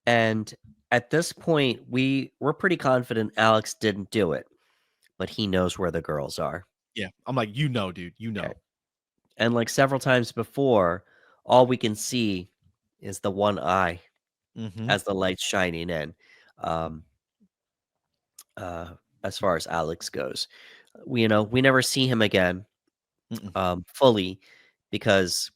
And at this point, we're pretty confident Alex didn't do it, but he knows where the girls are. Yeah, I'm like, dude, Okay. And like several times before, all we can see is the one eye as the light's shining in. Um, as far as Alex goes, we never see him again fully, because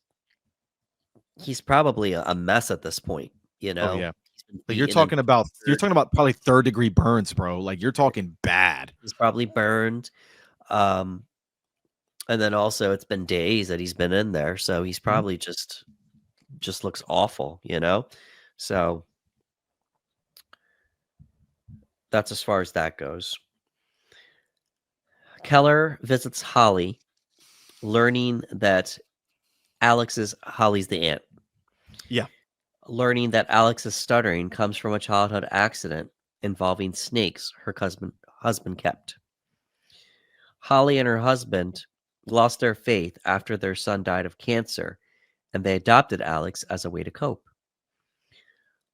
he's probably a mess at this point. Oh yeah. He's been But you're beaten and talking about tortured. probably third-degree burns, bro. Like you're talking bad. He's probably burned. Um, and then also it's been days that he's been in there, so he's probably just looks awful. So that's as far as that goes. Keller visits Holly, learning that Holly's the aunt. Yeah. Learning that Alex's stuttering comes from a childhood accident involving snakes her husband kept. Holly and her husband lost their faith after their son died of cancer, and they adopted Alex as a way to cope.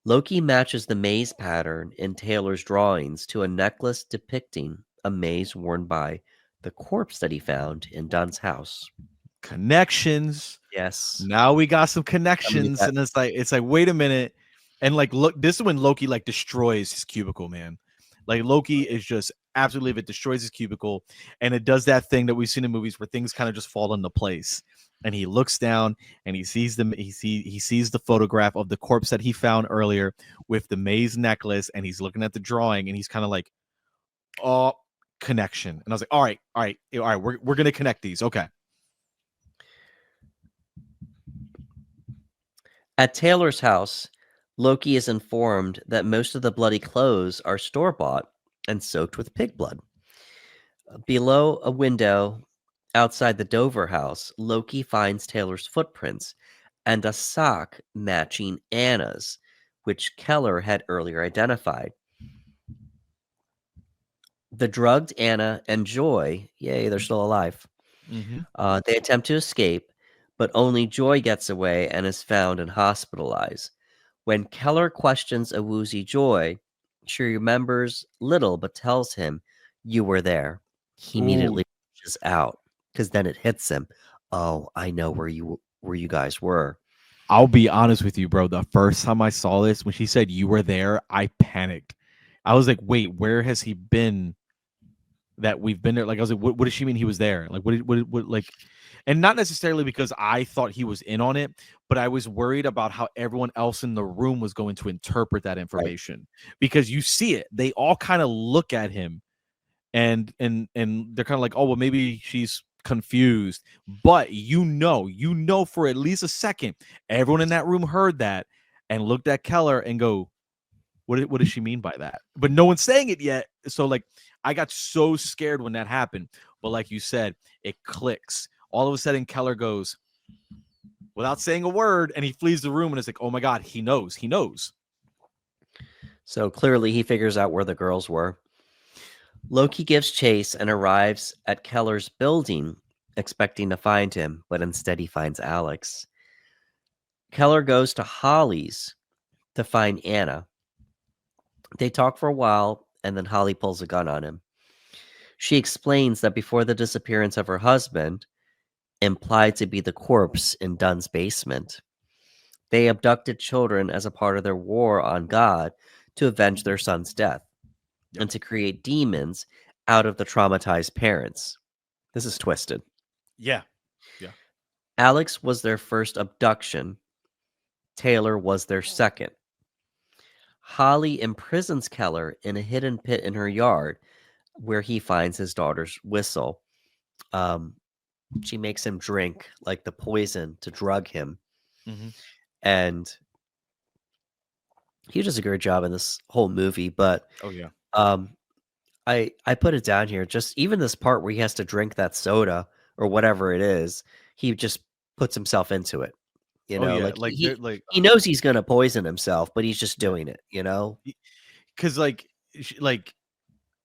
Loki matches the maze pattern in Taylor's drawings to a necklace depicting a maze worn by the corpse that he found in Dunn's house. Connections. Yes. Now we got some connections, and it's like, wait a minute. And like, look, this is when Loki like destroys his cubicle, man. Like Loki is just absolutely, if it destroys his cubicle, and it does that thing that we've seen in movies where things kind of just fall into place. And he looks down and he sees he sees the photograph of the corpse that he found earlier with the maze necklace, and he's looking at the drawing, and he's kind of like, "Oh, connection." And I was like, all right, we're gonna connect these. Okay. At Taylor's house, Loki is informed that most of the bloody clothes are store-bought and soaked with pig blood. Below a window outside the Dover house, Loki finds Taylor's footprints and a sock matching Anna's, which Keller had earlier identified. The drugged Anna and Joy, yay, they're still alive. They attempt to escape, but only Joy gets away and is found and hospitalized. When Keller questions a woozy Joy, she remembers little but tells him, "You were there." He immediately reaches out, because then it hits him. Oh, I know where you guys were. I'll be honest with you, bro. The first time I saw this, when she said you were there, I panicked. I was like, wait, where has he been that we've been there? Like, I was like, what does she mean he was there? Like, what, like, and not necessarily because I thought he was in on it, but I was worried about how everyone else in the room was going to interpret that information. Right. Because you see it. They all kind of look at him and they're kind of like, oh, well, maybe she's confused. But you know for at least a second, everyone in that room heard that and looked at Keller and go, what does she mean by that? But no one's saying it yet. So like, I got so scared when that happened. But like you said, it clicks. All of a sudden, Keller goes, without saying a word, and he flees the room, and it's like, oh my God, he knows. So clearly he figures out where the girls were. Loki gives chase and arrives at Keller's building, expecting to find him, but instead he finds Alex. Keller goes to Holly's to find Anna. They talk for a while, and then Holly pulls a gun on him. She explains that before the disappearance of her husband, implied to be the corpse in Dunn's basement, they abducted children as a part of their war on God to avenge their son's death Yep. and to create demons out of the traumatized parents. This is twisted. Yeah. Yeah. Alex was their first abduction. Taylor was their second. Holly imprisons Keller in a hidden pit in her yard where he finds his daughter's whistle. Um, she makes him drink like the poison to drug him. Mm-hmm. And he does a great job in this whole movie. But Oh yeah. um, I put it down here. Just even this part where he has to drink that soda or whatever it is, he just puts himself into it. You Oh know, yeah. like Like they're he like he knows he's gonna poison himself, but he's just yeah. doing it. You know, Because like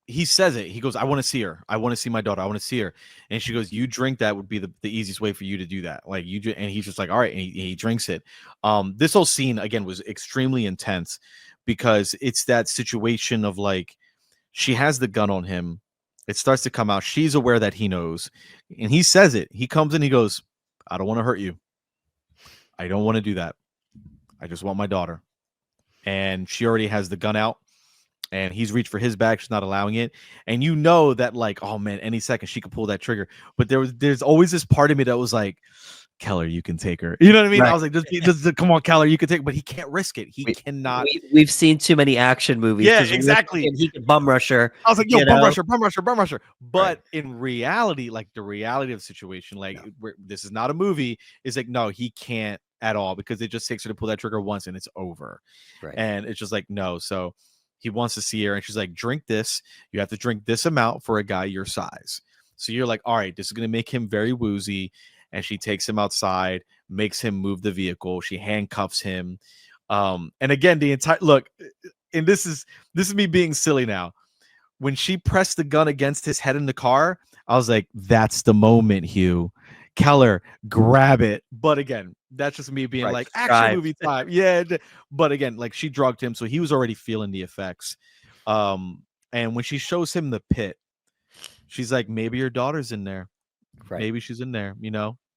he says it. He goes, "I want to see her. I want to see my daughter. I want to see her." And she goes, "You drink that would be the easiest way for you to do that." Like and he's just like, "All right," and he drinks it. This whole scene again was extremely intense because it's that situation of like she has the gun on him. It starts to come out. She's aware that he knows, and he says it. He comes in. He goes, "I don't want to hurt you. I don't want to do that. I just want my daughter." And she already has the gun out and he's reached for his bag. She's not allowing it. And you know that, like, oh man, any second she could pull that trigger. But there's always this part of me that was like, Keller, you can take her. You know what I mean? I right? was like, come on, Keller, you can take, but he can't risk it. He We, cannot. we've seen too many action movies Yeah, because we're exactly. thinking he could bum rush her. I was like, yo, You bum know, rusher, bum rusher, bum rusher. right? But in reality, like the reality of the situation, like No, this is not a movie, is like, no, he can't at all because it just takes her to pull that trigger once and it's over. right, And it's just like, no. So he wants to see her and she's like, drink this. You have to drink this amount for a guy your size. So you're like, all right, this is going to make him very woozy. And she takes him outside, makes him move the vehicle. She handcuffs him. And again, the entire look, and this is me being silly now. When she pressed the gun against his head in the car, I was like, that's the moment, Hugh. Keller, grab it. But again, that's just me being right. like, action Strive. movie time. Yeah. But again, like she drugged him, so he was already feeling the effects. And when she shows him the pit, she's like, maybe your daughter's in there. Right. Maybe she's in there,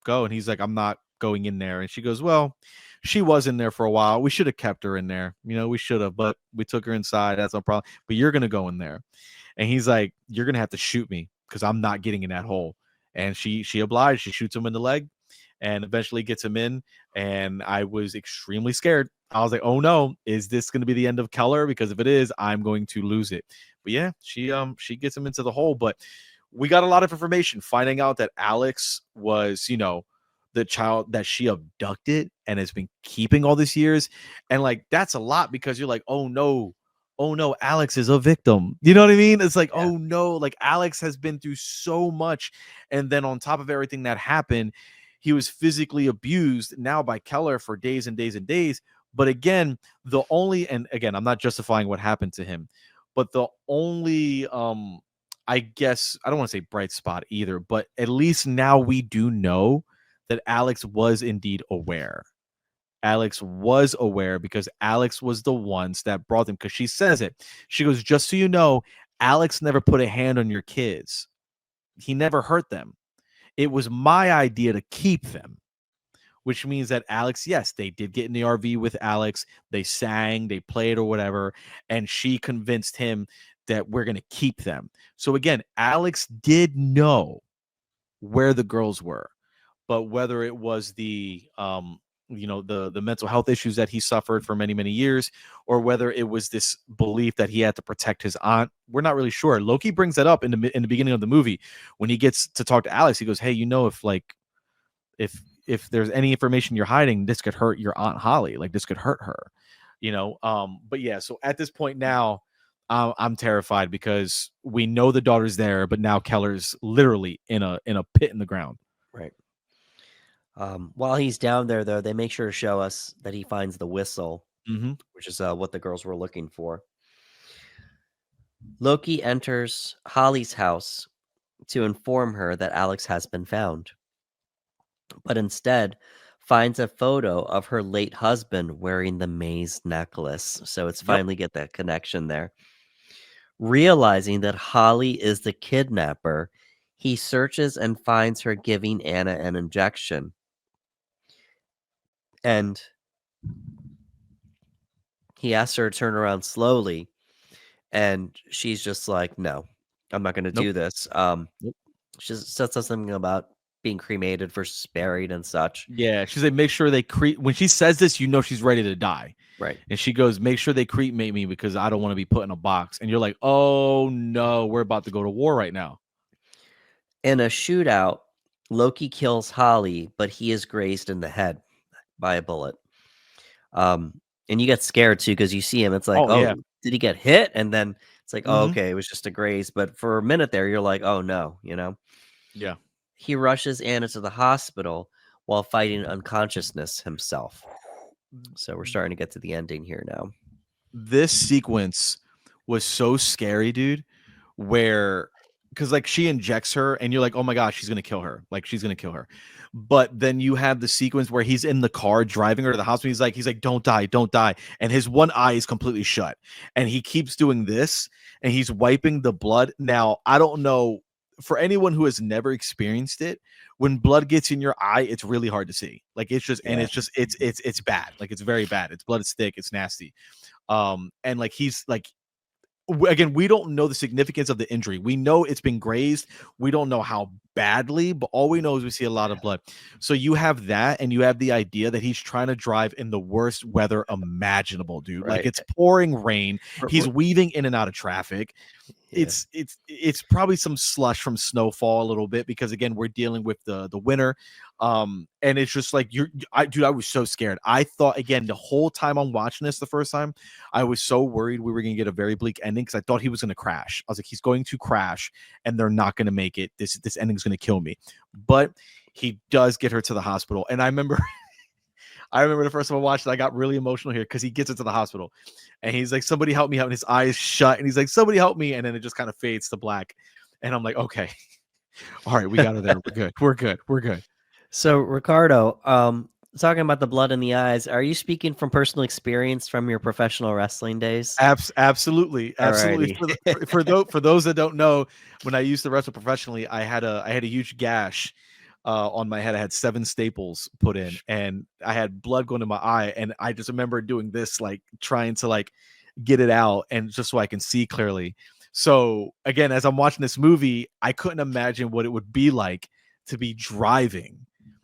go. And he's like, I'm not going in there. And she goes, well, she was in there for a while. We should have kept her in there. We should have, but we took her inside. That's no problem. But you're going to go in there. And he's like, you're going to have to shoot me because I'm not getting in that hole. And she obliged. She shoots him in the leg and eventually gets him in. And I was extremely scared. I was like, oh no, is this going to be the end of Keller? Because if it is, I'm going to lose it. But yeah, she gets him into the hole. But we got a lot of information finding out that Alex was, the child that she abducted and has been keeping all these years. And like, that's a lot because you're like, oh no, Alex is a victim. You know what I mean? It's like, Yeah. oh no, like Alex has been through so much. And then on top of everything that happened, he was physically abused now by Keller for days and days and days. But again, and again, I'm not justifying what happened to him, but the only I guess I don't want to say bright spot either, but at least now we do know that Alex was indeed aware. Alex was aware because Alex was the ones that brought them. Because she says it. She goes, just so you know, Alex never put a hand on your kids. He never hurt them. It was my idea to keep them, which means that Alex, yes, they did get in the RV with Alex. They sang, they played or whatever. And she convinced him that we're going to keep them. So again, Alex did know where the girls were, but whether it was the mental health issues that he suffered for many many years, or whether it was this belief that he had to protect his aunt, we're not really sure. Loki brings that up in the beginning of the movie when he gets to talk to Alex. He goes, hey, if there's any information you're hiding, this could hurt your aunt Holly. Like this could hurt her. But yeah, so at this point now, I'm terrified because we know the daughter's there, but now Keller's literally in a pit in the ground. Right. While he's down there, though, they make sure to show us that he finds the whistle, Mm-hmm. which is what the girls were looking for. Loki enters Holly's house to inform her that Alex has been found, but instead finds a photo of her late husband wearing the maze necklace. So it's Yep. finally get that connection there. Realizing that Holly is the kidnapper, he searches and finds her giving Anna an injection. And he asks her to turn around slowly, and she's just like, "No, I'm not going to Nope. do this." Nope. She says something about being cremated versus buried and such. Yeah, she's like, make sure they when she says this, you know she's ready to die. Right. And she goes, make sure they cremate me because I don't want to be put in a box. And you're like, oh no, we're about to go to war right now. In a shootout, Loki kills Holly, but he is grazed in the head by a bullet. And you get scared too because you see him. It's like, Oh yeah. oh, did he get hit? And then it's like, oh, Mm-hmm. okay, it was just a graze. But for a minute there, you're like, oh no, Yeah. He rushes Anna to the hospital while fighting unconsciousness himself. So we're starting to get to the ending here now. This sequence was so scary, dude, where because like she injects her and you're like, oh my gosh, she's gonna kill her. Like she's gonna kill her. But then you have the sequence where he's in the car driving her to the hospital. He's like, don't die, don't die. And his one eye is completely shut. And he keeps doing this and he's wiping the blood. Now, I don't know for anyone who has never experienced it, when blood gets in your eye, it's really hard to see. Like it's just and Yeah. it's bad. Like it's very bad. It's blood, it's thick, it's nasty. And like he's like again, we don't know the significance of the injury. We know it's been grazed. We don't know how badly, but all we know is we see a lot of blood. So you have that, and you have the idea that he's trying to drive in the worst weather imaginable, dude. Right. Like it's pouring rain. He's weaving in and out of traffic. Yeah. It's probably some slush from snowfall a little bit because again we're dealing with the winter, and it's just like I was so scared. I thought again the whole time I'm watching this the first time I was so worried we were gonna get a very bleak ending because I thought he was gonna crash. I was like, he's going to crash and they're not gonna make it. This ending's gonna kill me. But he does get her to the hospital, and I remember the first time I watched it, I got really emotional here because he gets into the hospital and he's like, somebody help me out. And his eyes shut and he's like, somebody help me. And then it just kind of fades to black. And I'm like, okay, all right, we got her there. We're good. We're good. We're good. So Ricardo, talking about the blood in the eyes, are you speaking from personal experience from your professional wrestling days? Absolutely. Alrighty. For those that don't know, when I used to wrestle professionally, I had a huge gash on my head. I had 7 staples put in and I had blood going to my eye. And I just remember doing this, like trying to like get it out and just so I can see clearly. So again, as I'm watching this movie, I couldn't imagine what it would be like to be driving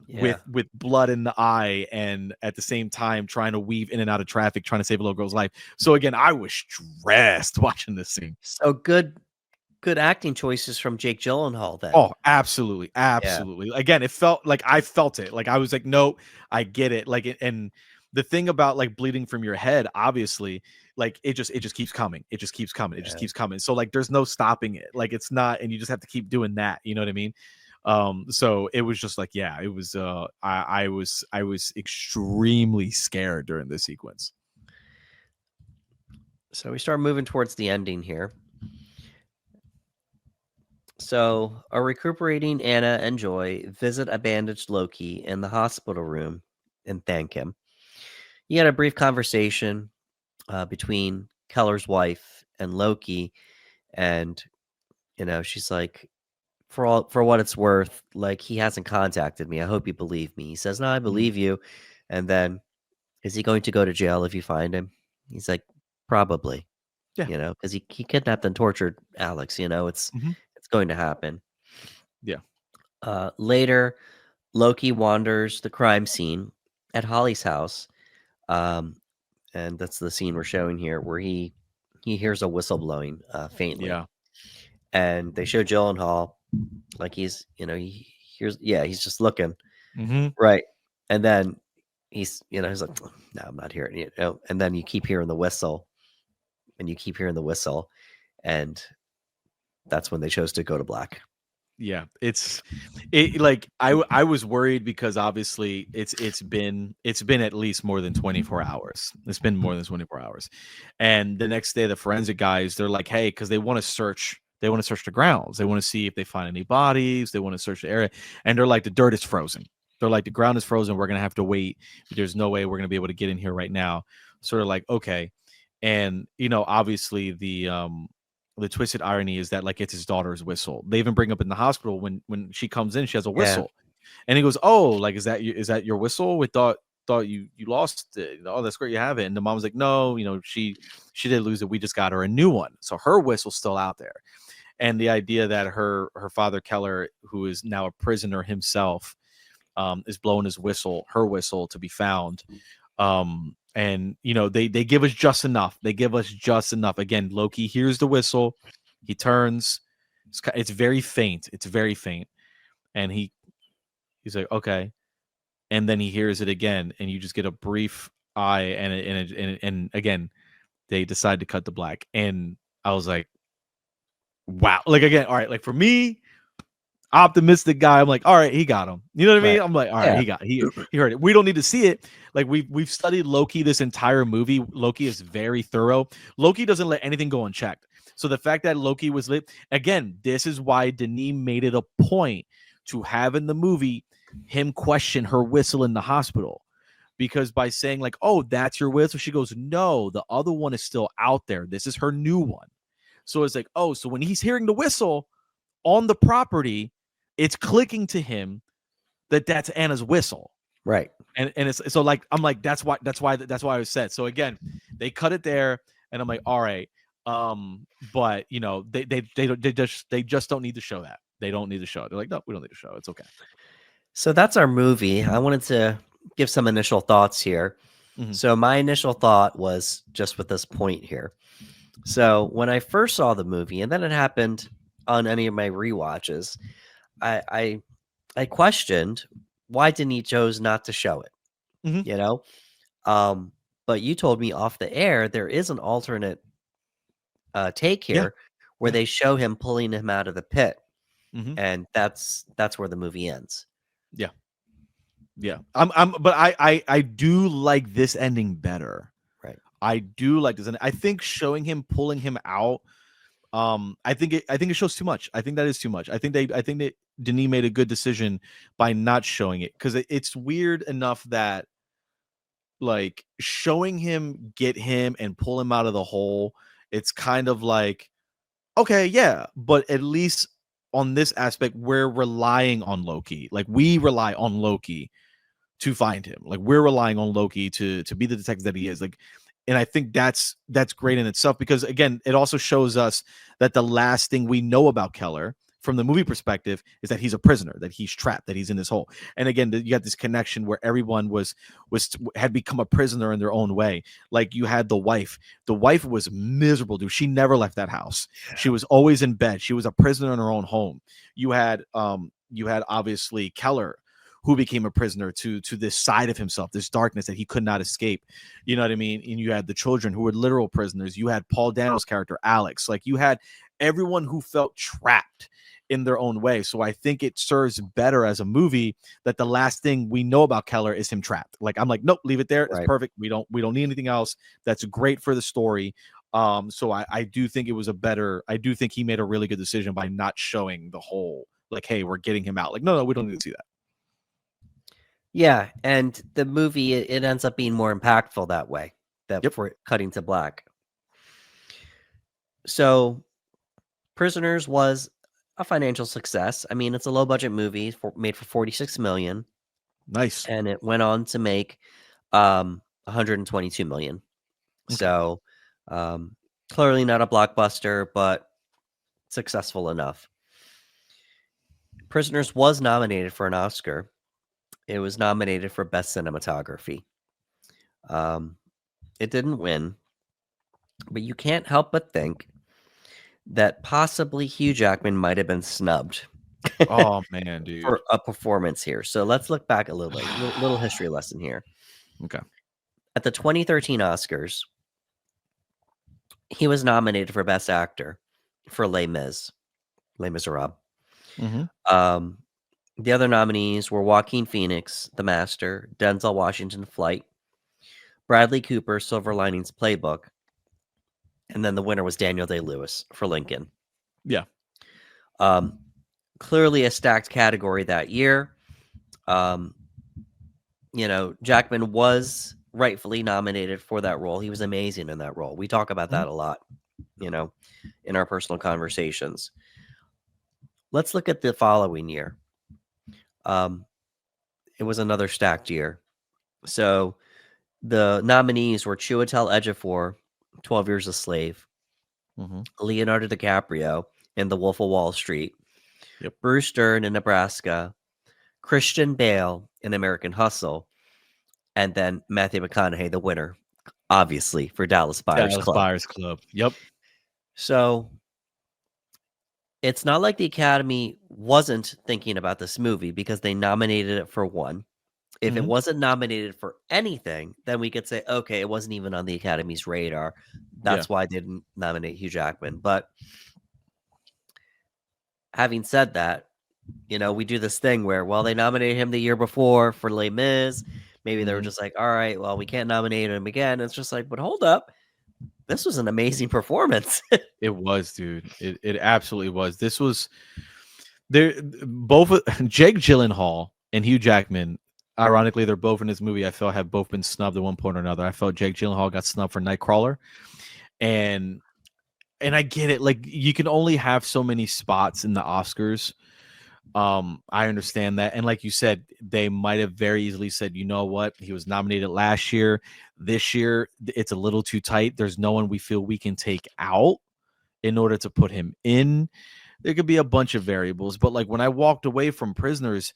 with blood in the eye and at the same time trying to weave in and out of traffic, trying to save a little girl's life. So again, I was stressed watching this scene. So good acting choices from Jake Gyllenhaal then. Oh, absolutely. Absolutely. Yeah. Again, it felt like I felt it. Like I was like, no, I get it. Like, and the thing about like bleeding from your head, obviously, like it just keeps coming. It just keeps coming. It just keeps coming. So like, there's no stopping it. Like it's not, and you just have to keep doing that. You know what I mean? So it was just like, yeah, it was, I was extremely scared during this sequence. So we start moving towards the ending here. So, a recuperating Anna and Joy visit a bandaged Loki in the hospital room and thank him. He had a brief conversation between Keller's wife and Loki, and she's like, for what it's worth, like he hasn't contacted me. I hope you believe me. He says, "No, I believe you." And then, is he going to go to jail if you find him? He's like, probably. Yeah. Because he kidnapped and tortured Alex. It's going to happen. Yeah. Later, Loki wanders the crime scene at Holly's house, and that's the scene we're showing here, where he hears a whistle blowing faintly. Yeah. And they show Gyllenhaal like he's he hears, he's just looking right, and then he's he's like, no, I'm not hearing it, and then you keep hearing the whistle, and that's when they chose to go to black. Yeah, it like I was worried because obviously it's been at least more than 24 hours. It's been more than 24 hours. And the next day the forensic guys, they're like, "Hey, cuz they want to search the grounds. They want to see if they find any bodies, they want to search the area." And they're like, "The dirt is frozen." They're like, the ground is frozen. We're gonna have to wait. There's no way we're gonna be able to get in here right now. Sort of like, okay. And obviously the twisted irony is that like it's his daughter's whistle. They even bring up in the hospital when she comes in, she has a Yeah. whistle, and he goes, "Oh, like is that your whistle? We thought you lost it. Oh, that's great, you have it." And the mom's like, "No, she did lose it. We just got her a new one, so her whistle's still out there." And the idea that her father Keller, who is now a prisoner himself, is blowing her whistle to be found. And they give us just enough. They give us just enough. Again, Loki hears the whistle, he turns. It's very faint. It's very faint, and he's like, okay, and then he hears it again, and you just get a brief eye, and again, they decide to cut the black, and I was like, wow. Like again, all right, like for me, optimistic guy, I'm like, all right, he got him. You know what I Right. mean? I'm like, all right, Yeah. he heard it. We don't need to see it. Like we've studied Loki this entire movie. Loki is very thorough. Loki doesn't let anything go unchecked. So the fact that Loki was lit again, this is why Denis made it a point to have in the movie him question her whistle in the hospital. Because by saying like, oh, that's your whistle, she goes, no, the other one is still out there. This is her new one. So it's like, oh, so when he's hearing the whistle on the property, it's clicking to him that that's Anna's whistle. Right. And it's so like, I'm like, that's why I was said. So again, they cut it there, and I'm like, all right. But they just don't need to show that. They don't need to show it. They're like, no, we don't need to show it. It's okay. So that's our movie. I wanted to give some initial thoughts here. Mhm. So my initial thought was just with this point here. So when I first saw the movie, and then it happened on any of my rewatches, I questioned why didn't he chose not to show it, Mhm. you know? But you told me off the air there is an alternate take Yeah. here where Yeah. they show him pulling him out of the pit, Mhm. and that's where the movie ends. Yeah. Yeah. But I do like this ending better. Right. I do like this, and I think showing him pulling him out, I think it shows too much. I think that is too much. I think that Denis made a good decision by not showing it, because it's weird enough that like showing him get him and pull him out of the hole, it's kind of like, okay, yeah, but at least on this aspect, we're relying on Loki. Like we rely on Loki to find him. Like we're relying on Loki to be the detective that he is. Like, and I think that's great in itself, because again, it also shows us that the last thing we know about Keller from the movie perspective is that he's a prisoner, that he's trapped, that he's in this hole. And again, you got this connection where everyone had become a prisoner in their own way. Like you had the wife. The wife was miserable, dude. She never left that house. She was always in bed. She was a prisoner in her own home. You had obviously Keller, who became a prisoner to this side of himself, this darkness that he could not escape. You know what I mean? And you had the children who were literal prisoners. You had Paul Dano's character, Alex. Like you had everyone who felt trapped in their own way. So I think it serves better as a movie that the last thing we know about Keller is him trapped. Like I'm like, nope, leave it there. It's Right. perfect. We don't need anything else. That's great for the story. So I do think I do think he made a really good decision by not showing the whole, like, hey, we're getting him out. Like, no, we don't need to see that. Yeah, and the movie it ends up being more impactful that way. Yep. For cutting to black. So, Prisoners was a financial success. I mean, it's a low budget movie made for 46 million, Nice. and it went on to make 122 million. Okay. So, clearly not a blockbuster, but successful enough. Prisoners was nominated for an Oscar. It was nominated for Best Cinematography. It didn't win, but you can't help but think that possibly Hugh Jackman might have been snubbed Oh man, dude. for a performance here. So let's look back a little bit. Little history lesson here. Okay. At the 2013 Oscars, he was nominated for Best Actor for Les Miserables. Mm-hmm. The other nominees were Joaquin Phoenix, The Master, Denzel Washington, Flight, Bradley Cooper, Silver Linings Playbook, and then the winner was Daniel Day-Lewis for Lincoln. Yeah. Clearly a stacked category that year. Jackman was rightfully nominated for that role. He was amazing in that role. We talk about Mhm. that a lot, you know, in our personal conversations. Let's look at the following year. Um, it was another stacked year. So the nominees were Chiwetel Ejiofor, 12 Years a Slave, Mhm. Leonardo DiCaprio in The Wolf of Wall Street, Yep. Bruce Dern in Nebraska, Christian Bale in American Hustle, and then Matthew McConaughey, the winner, obviously, for Dallas Buyers Dallas Club. Buyers Club. Yep. So it's not like the Academy wasn't thinking about this movie because they nominated it for one. If it Mhm. wasn't nominated for anything, then we could say, okay, it wasn't even on the Academy's radar. Yeah. That's why they didn't nominate Hugh Jackman. But having said that, we do this thing where, well, they nominated him the year before for Les Mis. Maybe they were Mhm. just like, all right, well, we can't nominate him again. It's just like, but hold up. This was an amazing performance. It was, dude. It absolutely was. This was there both Jake Gyllenhaal and Hugh Jackman. Ironically, they're both in this movie. I felt have both been snubbed at one point or another. I felt Jake Gyllenhaal got snubbed for Nightcrawler, and I get it. Like you can only have so many spots in the Oscars. I understand that, and like you said, they might have very easily said, you know what, he was nominated last year. This year, it's a little too tight. There's no one we feel we can take out in order to put him in. There could be a bunch of variables, but like when I walked away from Prisoners,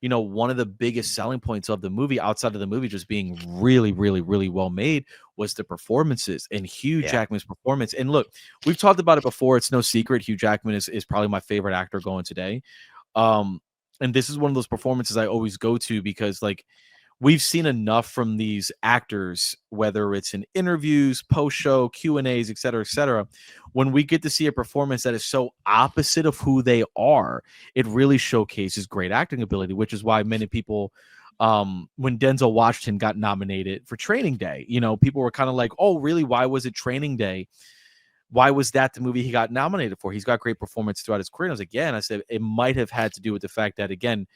one of the biggest selling points of the movie, outside of the movie just being really, really, really well made, was the performances and Hugh Yeah, Jackman's performance. And look, we've talked about it before. It's no secret. Hugh Jackman is probably my favorite actor going today. Um, and this is one of those performances I always go to because like we've seen enough from these actors, whether it's in interviews, post-show, Q&As, et cetera, et cetera. When we get to see a performance that is so opposite of who they are, it really showcases great acting ability, which is why many people, when Denzel Washington got nominated for Training Day, people were kind of like, oh, really? Why was it Training Day? Why was that the movie he got nominated for? He's got great performance throughout his career. And I was like, yeah. And I said, it might have had to do with the fact that, again,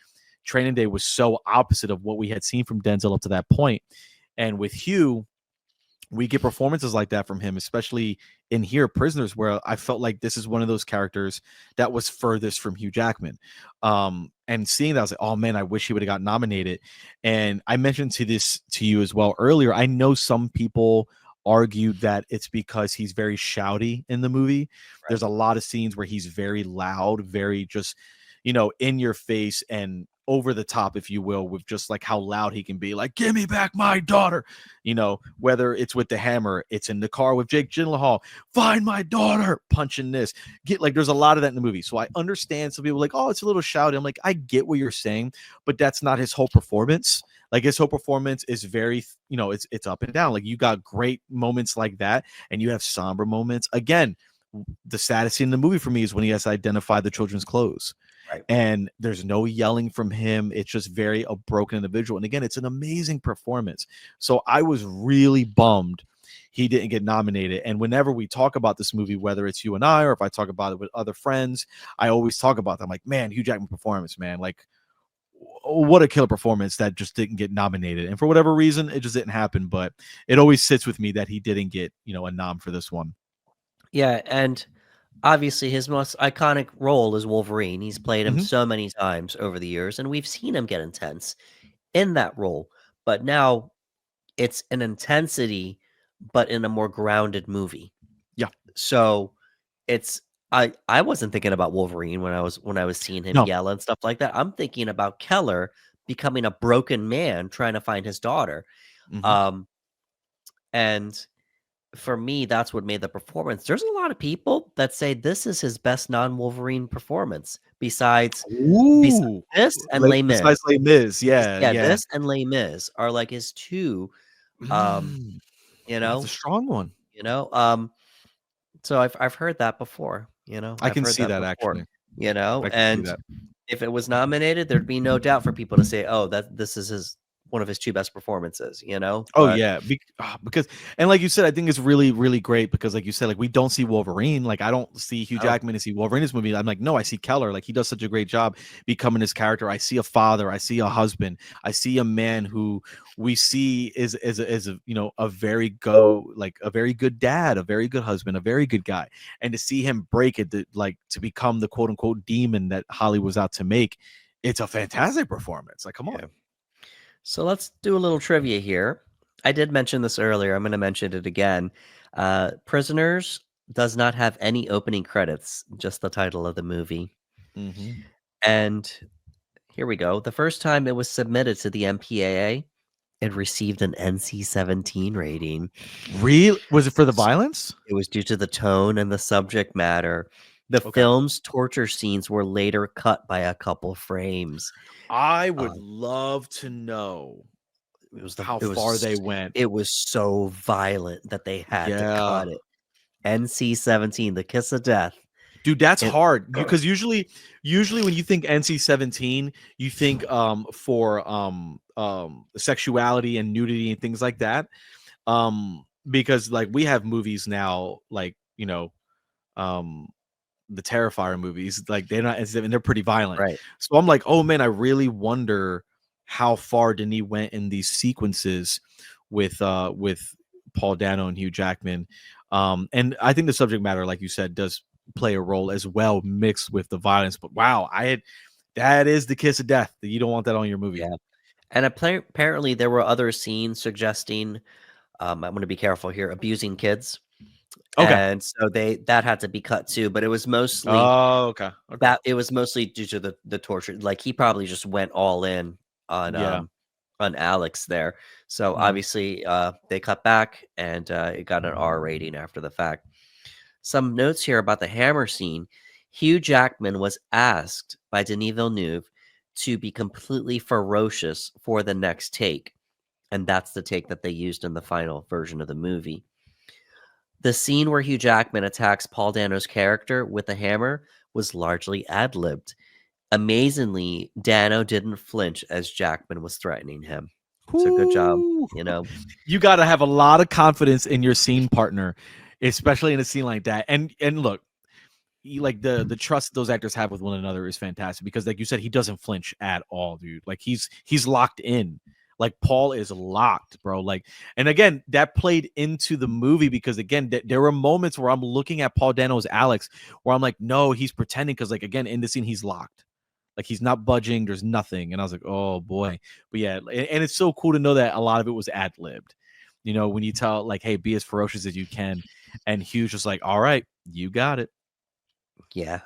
Training Day was so opposite of what we had seen from Denzel up to that point. And with Hugh, we get performances like that from him, especially in here, Prisoners, where I felt like this is one of those characters that was furthest from Hugh Jackman. And seeing that, I was like, oh man, I wish he would have got nominated. And I mentioned to you as well earlier. I know some people argued that it's because he's very shouty in the movie. right, There's a lot of scenes where he's very loud, very just, in your face and over the top, if you will, with just like how loud he can be, like, give me back my daughter, whether it's with the hammer, it's in the car with Jake Gyllenhaal, find my daughter, punching this, get like, there's a lot of that in the movie. So I understand some people like, oh, it's a little shouty. I'm like, I get what you're saying, but that's not his whole performance. Like his whole performance is very, it's up and down. Like you got great moments like that, and you have somber moments. Again, the saddest scene in the movie for me is when he has to identify the children's clothes right. and there's no yelling from him. It's just very a broken individual. And again, it's an amazing performance. So I was really bummed he didn't get nominated. And whenever we talk about this movie, whether it's you and I, or if I talk about it with other friends, I always talk about them like, man, Hugh Jackman performance, man, like what a killer performance that just didn't get nominated. And for whatever reason, it just didn't happen. But it always sits with me that he didn't get, a nom for this one. Yeah, and obviously his most iconic role is Wolverine. He's played him Mhm. so many times over the years, and we've seen him get intense in that role. But now it's an intensity, but in a more grounded movie. Yeah. So it's I wasn't thinking about Wolverine when I was seeing him No. yell and stuff like that. I'm thinking about Keller becoming a broken man trying to find his daughter. Mhm. Um, and for me, that's what made the performance. There's a lot of people that say this is his best non-Wolverine performance besides Ooh. this and Like, Les Mis. besides Les Mis. Yeah. Yeah, Yeah. this and Les Mis are like his two, um, Mm, you that's a know, strong one. you know. So I've heard that before. I I've can heard see that that before. actually. I can see And that. if it was nominated, there'd be no doubt for people to say, "Oh, that this is his one of his two best performances, you know. Oh But yeah, because and like you said, I think it's really really great because like you said, like we don't see Wolverine. Like I don't see Hugh oh Jackman and see Wolverine in this movie. I'm like, no, I see Keller. Like he does such a great job becoming his character. I see a father. I see a husband. I see a man who we see is a a very good dad, a very good husband, a very good guy. And to see him break it, to become the quote unquote demon that Holly was out to make, it's a fantastic performance. Like, come on. yeah. So let's do a little trivia here. I did mention this earlier. I'm going to mention it again. Prisoners does not have any opening credits, just the title of the movie. Mm-hmm. And here we go. The first time it was submitted to the MPAA, it received an NC-17 rating. Really? Was it for the violence? It was due to the tone and the subject matter. The Okay. film's torture scenes were later cut by a couple frames. I would Um, love to know it was the how far they went. it was so violent that they had to Yeah. cut it. NC-17, The Kiss of Death. Dude, that's It hard because usually when you think NC-17, you think for sexuality and nudity and things like that. Because like we have movies now like, um the Terrifier movies, like they're not, and they're pretty violent. right. So I'm like, oh man, I really wonder how far Denis went in these sequences with Paul Dano and Hugh Jackman. And I think the subject matter, like you said, does play a role as well, mixed with the violence. But wow, that is the kiss of death. That you don't want that on your movie. Yeah. And apparently there were other scenes suggesting, I'm going to be careful here, abusing kids. Okay. And so that had to be cut too, but it was mostly Oh, okay. Okay. that it was mostly due to the torture. Like he probably just went all in Yeah. on Alex there. So Mhm. obviously they cut back and it got an R rating after the fact. Some notes here about the hammer scene. Hugh Jackman was asked by Denis Villeneuve to be completely ferocious for the next take. And that's the take that they used in the final version of the movie. The scene where Hugh Jackman attacks Paul Dano's character with a hammer was largely ad-libbed. Amazingly, Dano didn't flinch as Jackman was threatening him. So good job, Whoo! you know. You got to have a lot of confidence in your scene partner, especially in a scene like that. And look, like the trust those actors have with one another is fantastic because, like you said, he doesn't flinch at all, dude. Like he's locked in. Like Paul is locked, bro. Like, and again, that played into the movie because again, there were moments where I'm looking at Paul Dano's Alex, where I'm like, no, he's pretending because, like, again, in the scene, he's locked. Like he's not budging. There's nothing. And I was like, oh boy. But yeah, and it's so cool to know that a lot of it was ad libbed. When you tell like, hey, be as ferocious as you can. And Hugh's just like, all right, you got it. Yeah.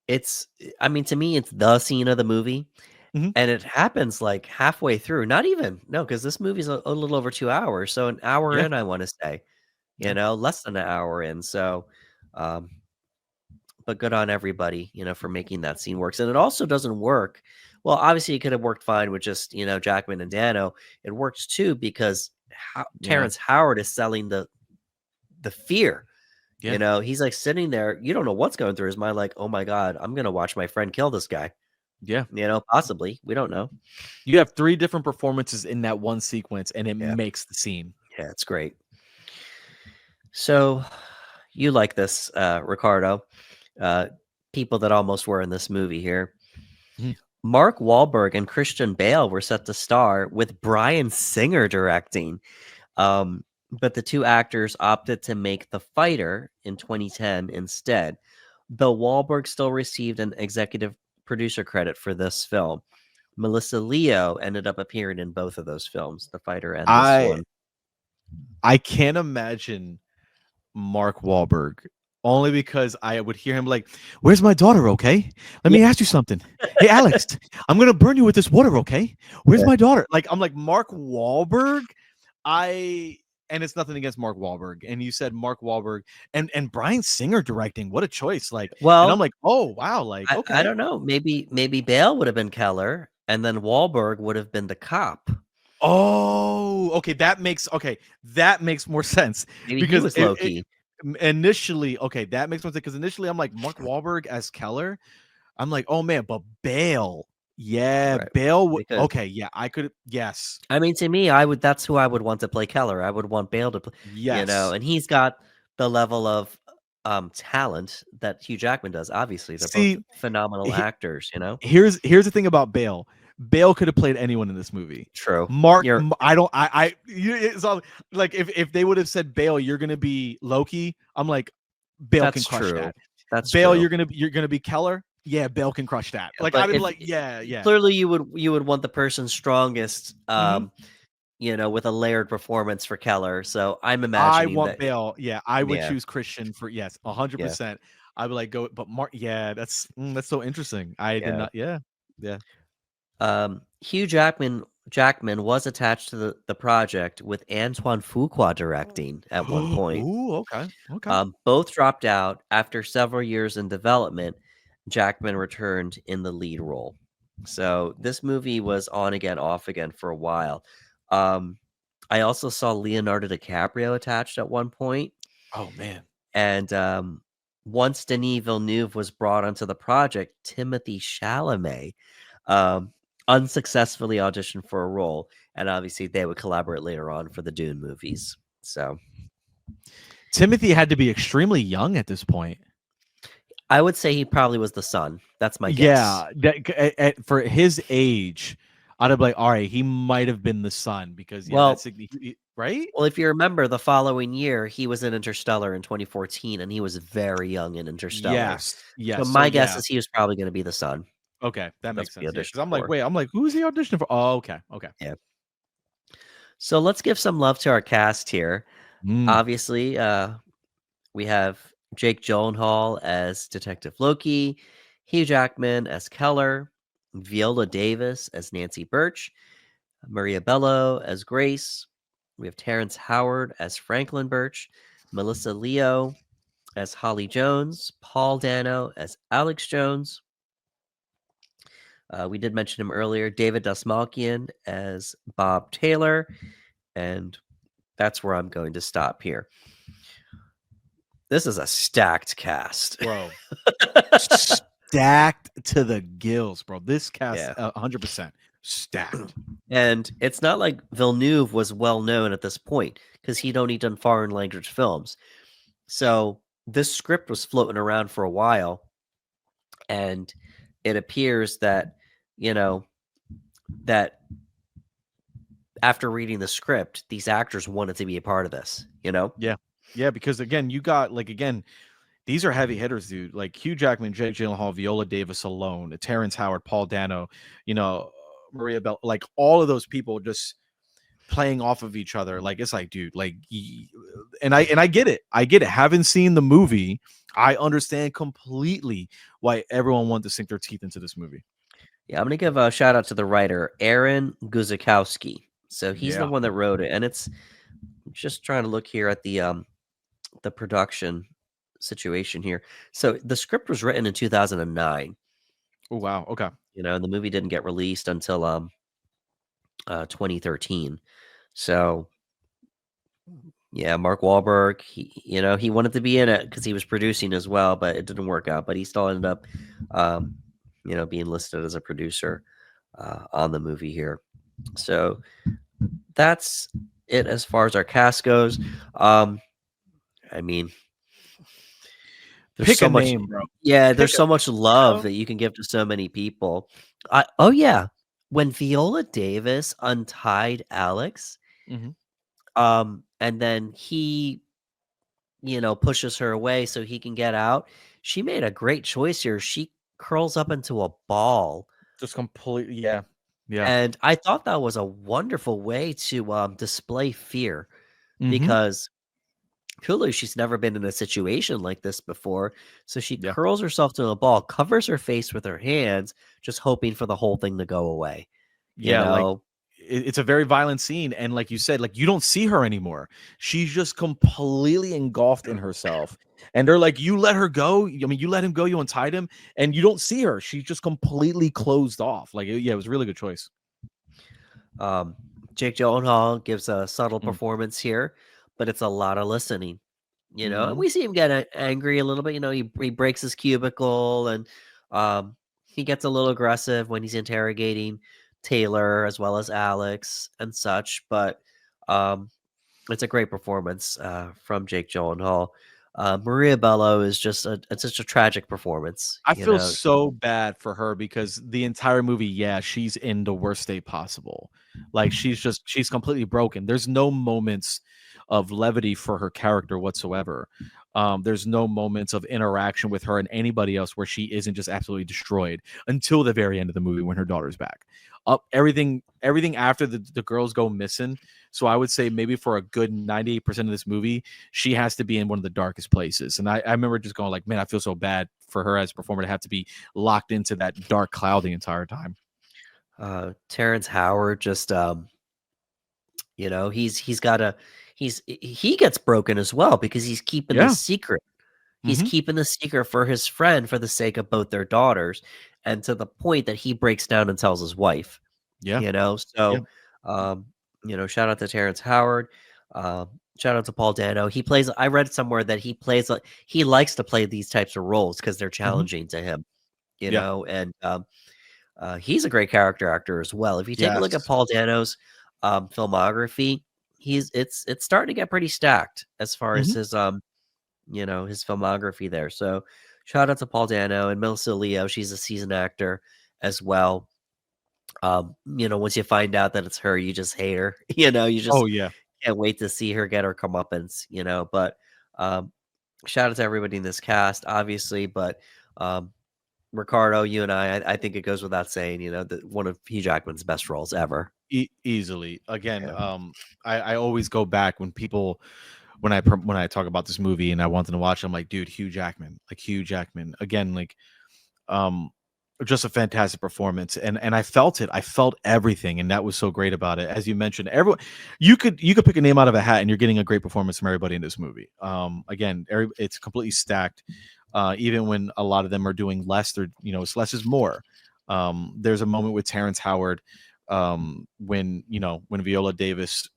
It's I mean, to me, it's the scene of the movie. Mhm. And it happens like halfway through. Not even, no, because this movie's a little over 2 hours. So an hour Yeah. in, I want to say, Yeah. less than an hour in. So um but good on everybody, for making that scene works. And it also doesn't work. Well, obviously it could have worked fine with just, Jackman and Dano. It works too because Yeah. Terrence Howard is selling the fear. Yeah. He's like sitting there, you don't know what's going through his mind, like, oh my God, I'm gonna watch my friend kill this guy. Yeah. Possibly. We don't know. You have 3 different performances in that one sequence, and it Yeah. makes the scene. Yeah, it's great. So you like this, Ricardo. People that almost were in this movie here. Mhm. Mark Wahlberg and Christian Bale were set to star with Bryan Singer directing. But the two actors opted to make The Fighter in 2010 instead. Though Wahlberg still received an executive producer credit for this film. Melissa Leo ended up appearing in both of those films, The Fighter and this I one. I can't imagine Mark Wahlberg only because I would hear him like, "Where's my daughter? Okay, let Yeah. me ask you something. Hey, Alex, I'm gonna burn you with this water. Okay, where's Yeah. my daughter?" Like I'm like Mark Wahlberg. And it's nothing against Mark Wahlberg. And you said Mark Wahlberg and Bryan Singer directing. What a choice! Like, and I'm Well, like, oh wow, like I okay. don't know. Maybe Bale would have been Keller, and then Wahlberg would have been the cop. Oh, okay. That makes more sense Maybe he because was Loki. initially, okay, that makes more sense because initially I'm like Mark Wahlberg as Keller. I'm like, oh man, but Bale, Yeah, right? Bale. Because Okay, yeah, I could. Yes, I mean, to me, I would. That's who I would want to play Keller. I would want Bale to play, yes. and he's got the level of talent that Hugh Jackman does. Obviously, they're both See, phenomenal he- actors. here's the thing about Bale. Bale could have played anyone in this movie. True. Mark, You're I don't, it's all like if they would have said Bale, you're gonna be Loki. I'm like, Bale can That's crush true. that. That's Bale, true. you're gonna be Keller. Yeah, Bale can crush that. Yeah, Like but I'd be if like, yeah, yeah. clearly you would want the person strongest, Mhm. with a layered performance for Keller. So I'm I imagining want that. Bale. Yeah, I would Yeah, choose Christian for yes, 100. yeah, percent I would like go, but Mark. Yeah, that's so interesting. I did yeah. not. Yeah, yeah. Hugh Jackman was attached to the project with Antoine Fuqua directing at one point. Ooh, okay, okay. Both dropped out after several years in development. Jackman returned in the lead role. So this movie was on again, off again for a while. Um, I also saw Leonardo DiCaprio attached at one point, Oh man. and once Denis Villeneuve was brought onto the project, Timothy Chalamet um, unsuccessfully auditioned for a role, and obviously they would collaborate later on for the Dune movies. So Timothy had to be extremely young at this point. I would say he probably was the son. That's my guess. Yeah, for his age, I'd be like, all right, he might have been the son because yeah, Well, right. well, if you remember, the following year he was in Interstellar in 2014, and he was very young in Interstellar. Yes, So yes. So my guess yeah, is he was probably going to be the son. okay, that That's makes what he sense. Yeah, because auditioned I'm like, for. wait, I'm like, who's he auditioning for? Oh, okay, okay. Yeah. So let's give some love to our cast here. Mm, Obviously, we have Jake Gyllenhaal as Detective Loki, Hugh Jackman as Keller, Viola Davis as Nancy Birch, Maria Bello as Grace. We have Terrence Howard as Franklin Birch, Melissa Leo as Holly Jones, Paul Dano as Alex Jones. We did mention him earlier, David Dastmalchian as Bob Taylor, and that's where I'm going to stop here. This is a stacked cast. bro, stacked to the gills, bro. This cast, Yeah. 100% stacked. And it's not like Villeneuve was well known at this point because he'd only done foreign language films. So this script was floating around for a while. And it appears that, you know, that after reading the script, these actors wanted to be a part of this. Yeah, yeah. Because again, you got like again, these are heavy hitters, dude. Like Hugh Jackman, Jake Gyllenhaal, Viola Davis alone, Terrence Howard, Paul Dano, you know, Maria Bell, like all of those people just playing off of each other. Like it's like, dude, like, and I get it. I get it. Haven't seen the movie. I understand completely why everyone wanted to sink their teeth into this movie. Yeah, I'm going to give a shout out to the writer, Aaron Guzikowski. So he's the Yeah. one that wrote it. And it's just trying to look here at the production situation here. So the script was written in 2009, Oh wow. Okay. and the movie didn't get released until 2013. So yeah, Mark Wahlberg, he wanted to be in it because he was producing as well, but it didn't work out. But he still ended up, being listed as a producer on the movie here. So that's it as far as our cast goes. I mean, there's Pick so a much. name, bro. Yeah, Pick there's a so much love name. that you can give to so many people. Oh yeah, when Viola Davis untied Alex, Mm-hmm. and then he, pushes her away so he can get out. She made a great choice here. She curls up into a ball, Just completely. Yeah. Yeah. and I thought that was a wonderful way to display fear Mm-hmm. because clearly she's never been in a situation like this before. So she Yeah. curls herself to a ball, covers her face with her hands, just hoping for the whole thing to go away. You Yeah. Like know, it's a very violent scene, and like you said, like you don't see her anymore. She's just completely engulfed in herself, and they're like, you let her go. I mean, you let him go, you untied him, and you don't see her. She's just completely closed off. Like yeah, it was a really good choice. um, Jake Gyllenhaal gives a subtle Mm. performance here, but it's a lot of listening. And Mm-hmm. we see him get angry a little bit. He breaks his cubicle, and um, he gets a little aggressive when he's interrogating Taylor as well as Alex and such, but um, it's a great performance from Jake Gyllenhaal. Maria Bello is just it's such a tragic performance, I you feel know. so bad for her because the entire movie, yeah, she's in the worst state possible. Like she's completely broken. There's no moments of levity for her character whatsoever. There's no moments of interaction with her and anybody else where she isn't just absolutely destroyed until the very end of the movie when her daughter's back. Up everything after the girls go missing. So I would say maybe for a good 98% of this movie, she has to be in one of the darkest places. And I remember just going like, man, I feel so bad for her as a performer to have to be locked into that dark cloud the entire time. Terrence Howard just you know, he's got a he gets broken as well because he's keeping this Yeah. secret. He's Hmm. keeping the secret for his friend for the sake of both their daughters, and to the point that he breaks down and tells his wife, Yeah. you know? Yeah. So, um, you know, shout out to Terrence Howard. Shout out to Paul Dano. He plays I read somewhere that he plays like he likes to play these types of roles because they're Hmm. challenging to him, you Yeah. know, and he's a great character actor as well. If you take a look at Yes. Paul Dano's filmography, it's starting to get pretty stacked as far as Hmm. his you know, his filmography there. So shout out to Paul Dano and Melissa Leo. She's a seasoned actor as well. You know, once you find out that it's her, you just hate her. You know, you Oh just yeah. can't wait to see her get her comeuppance, you know. But um shout out to everybody in this cast, obviously, but um Ricardo, you and I think it goes without saying, you know, that one of Hugh Jackman's best roles ever. Easily. Again, Yeah. I always go back when people when I talk about this movie and I want them to watch, I'm like, dude, Hugh Jackman, like Hugh Jackman. Again, like um just a fantastic performance and I felt everything and that was so great about it. As you mentioned, everyone you could pick a name out of a hat and you're getting a great performance from everybody in this movie. Again, it's completely stacked. Even when a lot of them are doing less, they're, you know, it's less is more. There's a moment with Terrence Howard, when, you know, when Viola Davis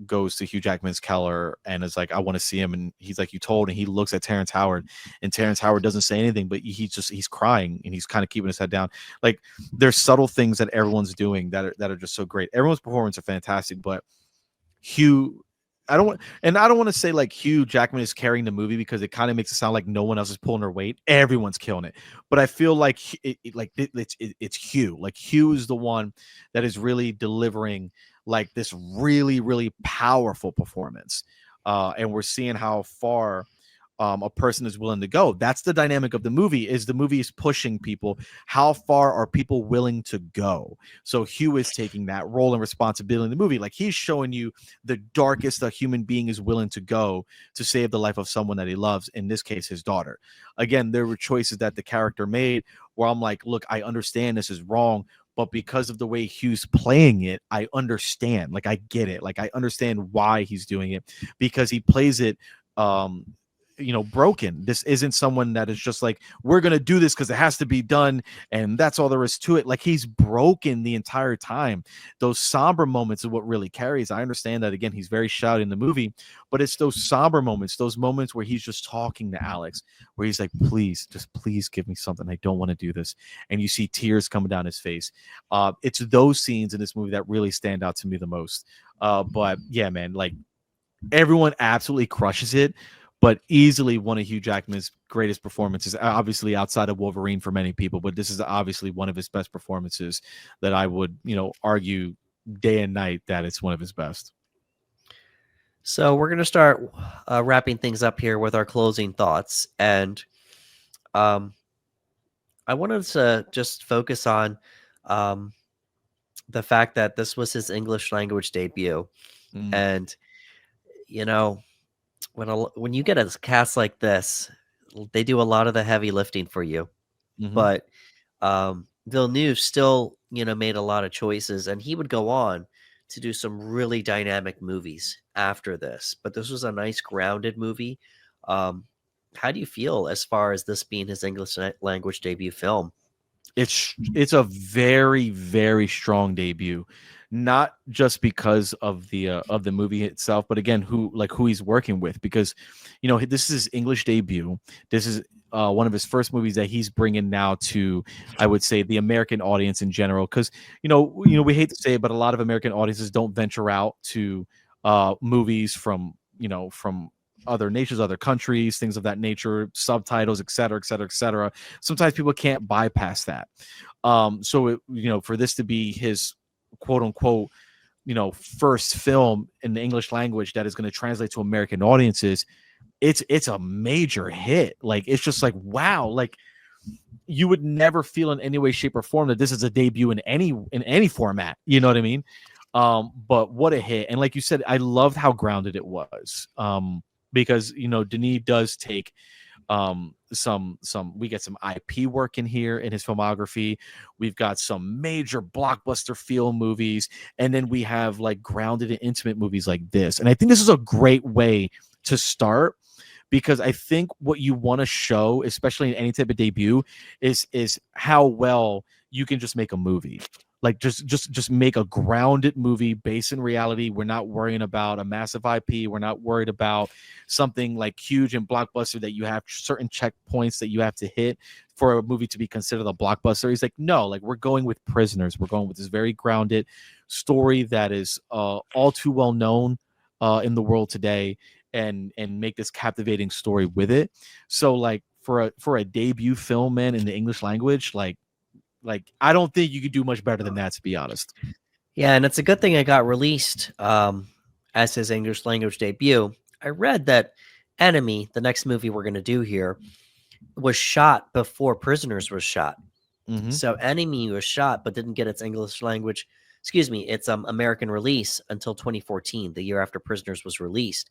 goes to Hugh Jackman's Keller and is like, I want to see him. And he's like, you told. And he looks at Terrence Howard, and Terrence Howard doesn't say anything, but he's crying and he's kind of keeping his head down. Like, there's subtle things that everyone's doing that are just so great. Everyone's performance are fantastic, but Hugh, I don't want to say like Hugh Jackman is carrying the movie because it kind of makes it sound like no one else is pulling their weight. Everyone's killing it, but I feel like it's Hugh. Like Hugh is the one that is really delivering like this really powerful performance, and we're seeing how far a person is willing to go. That's the dynamic of the movie. Is the movie is pushing people. How far are people willing to go? So Hugh is taking that role and responsibility in the movie. Like he's showing you the darkest a human being is willing to go to save the life of someone that he loves. In this case, his daughter. Again, there were choices that the character made where I'm like, look, I understand this is wrong, but because of the way Hugh's playing it, I understand. Like I get it. Like I understand why he's doing it because he plays it um you know, broken. This isn't someone that is just like, we're gonna do this because it has to be done and that's all there is to it. Like he's broken the entire time. Those somber moments are what really carries. I understand that, again, he's very shouty in the movie, but it's those somber moments, those moments where he's just talking to Alex, where he's like, please, just please give me something, I don't want to do this, and you see tears coming down his face. It's those scenes in this movie that really stand out to me the most. But yeah, man, like everyone absolutely crushes it, but easily one of Hugh Jackman's greatest performances, obviously outside of Wolverine for many people, but this is obviously one of his best performances that I would, you know, argue day and night that it's one of his best. So we're gonna start wrapping things up here with our closing thoughts, and um, I wanted to just focus on um, the fact that this was his English language debut, Mm, and you know, when you get a cast like this, they do a lot of the heavy lifting for you. hmm. But Villeneuve still, you know, made a lot of choices, and he would go on to do some really dynamic movies after this. But this was a nice grounded movie. Um, how do you feel as far as this being his English language debut film? It's a very strong debut. not just because of the movie itself, but again, who he's working with, because this is his English debut. This is one of his first movies that he's bringing now to, I would say, the American audience in general, because we hate to say it, but a lot of American audiences don't venture out to movies from other nations, other countries, things of that nature, subtitles, et cetera, et cetera, et cetera. Sometimes people can't bypass that. For this to be his quote unquote first film in the English language that is going to translate to American audiences, it's a major hit. Like, it's just like, wow, like you would never feel in any way, shape, or form that this is a debut in any format. You know what I mean? But what a hit. And like you said, I loved how grounded it was. Because Denis does take we get some IP work in here in his filmography. We've got some major blockbuster feel movies, and then we have like grounded and intimate movies like this. And I think this is a great way to start, because I think what you want to show, especially in any type of debut, is how well you can just make a movie. Like, just make a grounded movie based in reality. We're not worrying about a massive IP. We're not worried about something like huge and blockbuster that you have certain checkpoints that you have to hit for a movie to be considered a blockbuster. He's like, no, like, we're going with Prisoners. We're going with this very grounded story that is all too well known in the world today, and make this captivating story with it. So like for a debut film, man, in the English language, like I don't think you could do much better than that, to be honest. Yeah, and it's a good thing it got released as his English language debut. I read that Enemy, the next movie we're going to do here, was shot before Prisoners was shot. Mm-hmm. So Enemy was shot but didn't get its English language, its American release until 2014, the year after Prisoners was released.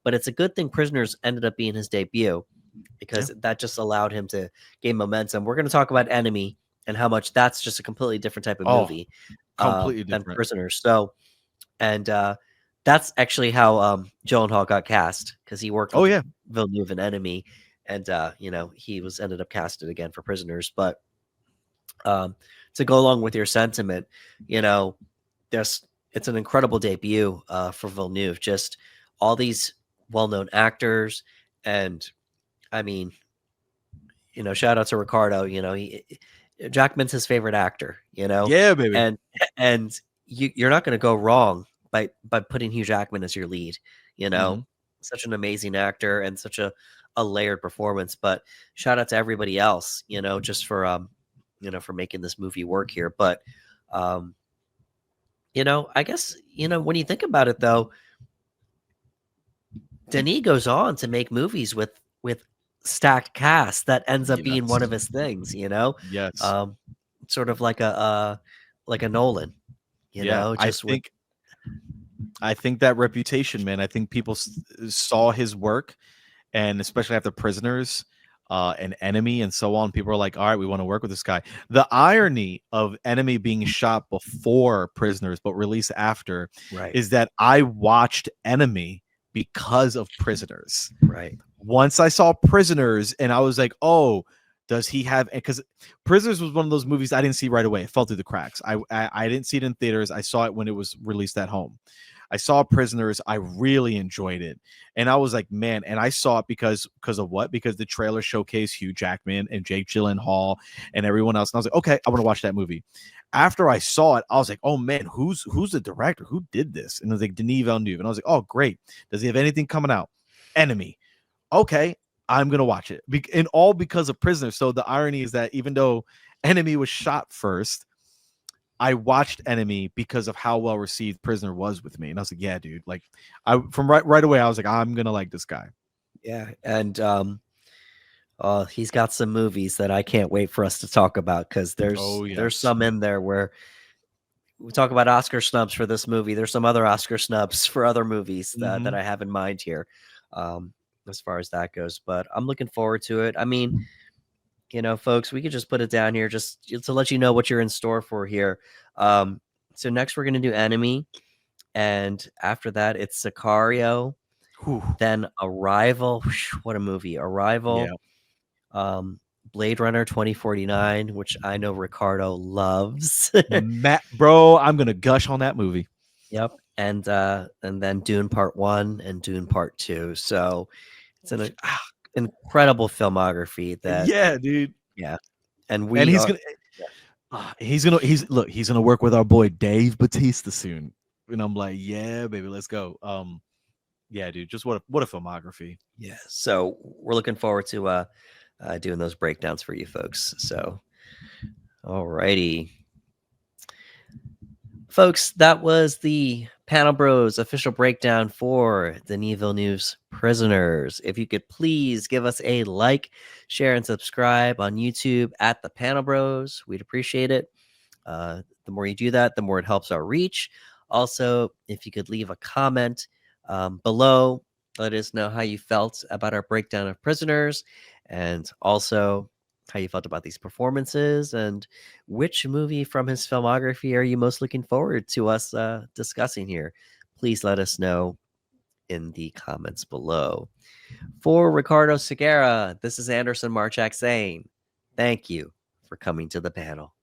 But it's a good thing Prisoners ended up being his debut, because that just allowed him to gain momentum. We're going to talk about Enemy and how much that's just a completely different type of movie completely than different. Prisoners. So, and that's actually how Gyllenhaal got cast, because he worked with Villeneuve in Enemy, and he was ended up casted again for Prisoners. But to go along with your sentiment, it's an incredible debut for Villeneuve. Just all these well-known actors, and I mean, shout out to Ricardo. Jackman's his favorite actor. Yeah, baby. And you're not going to go wrong by putting Hugh Jackman as your lead. Such an amazing actor and such a layered performance. But shout out to everybody else. Just for for making this movie work here. But I guess when you think about it, though, Denis goes on to make movies with stacked cast that ends up being one of his things. Yes. Sort of like a Nolan. I think that reputation, man. I think people saw his work, and especially after Prisoners, and Enemy, and so on. People are like, all right, we want to work with this guy. The irony of Enemy being shot before Prisoners but released after, is that I watched Enemy because of Prisoners. Right. Once I saw Prisoners, and I was like, oh, does he have? Because Prisoners was one of those movies I didn't see right away. It fell through the cracks. I didn't see it in theaters. I saw it when it was released at home. I saw Prisoners. I really enjoyed it. And I was like, man, and I saw it because of what? Because the trailer showcased Hugh Jackman and Jake Gyllenhaal and everyone else. And I was like, okay, I want to watch that movie. After I saw it, I was like, oh man, who's the director? Who did this? And it was like Denis Villeneuve. And I was like, oh, great. Does he have anything coming out? Enemy. Okay, I'm going to watch it. And all because of Prisoners. So the irony is that even though Enemy was shot first, I watched Enemy because of how well received Prisoner was with me. And I was like, yeah, dude, like from right away, I was like, I'm going to like this guy. Yeah. And he's got some movies that I can't wait for us to talk about, because there's some in there where we talk about Oscar snubs for this movie. There's some other Oscar snubs for other movies that I have in mind here, as far as that goes. But I'm looking forward to it. I mean, folks, we could just put it down here just to let you know what you're in store for here. So next we're going to do Enemy. And after that, it's Sicario. Whew. Then Arrival. What a movie. Arrival. Yeah. Blade Runner 2049, which I know Ricardo loves. Bro, I'm gonna gush on that movie. Yep. And then Dune Part 1 and Dune Part 2. So it's an incredible filmography that Yeah, dude. yeah. And And we are he's gonna work with our boy Dave Bautista soon. And I'm like, yeah, baby, let's go. Yeah, dude, just what a filmography. yeah. So we're looking forward to doing those breakdowns for you folks. So alrighty. Folks, that was the Panel Bros official breakdown for Denis Villeneuve's Prisoners. If you could please give us a like, share, and subscribe on YouTube at the Panel Bros, we'd appreciate it. The more you do that, the more it helps our reach. Also, if you could leave a comment below, let us know how you felt about our breakdown of Prisoners, and also how you felt about these performances, and which movie from his filmography are you most looking forward to us discussing here. Please let us know in the comments below. For Ricardo Segura, this is Anderson Marchak saying thank you for coming to the panel.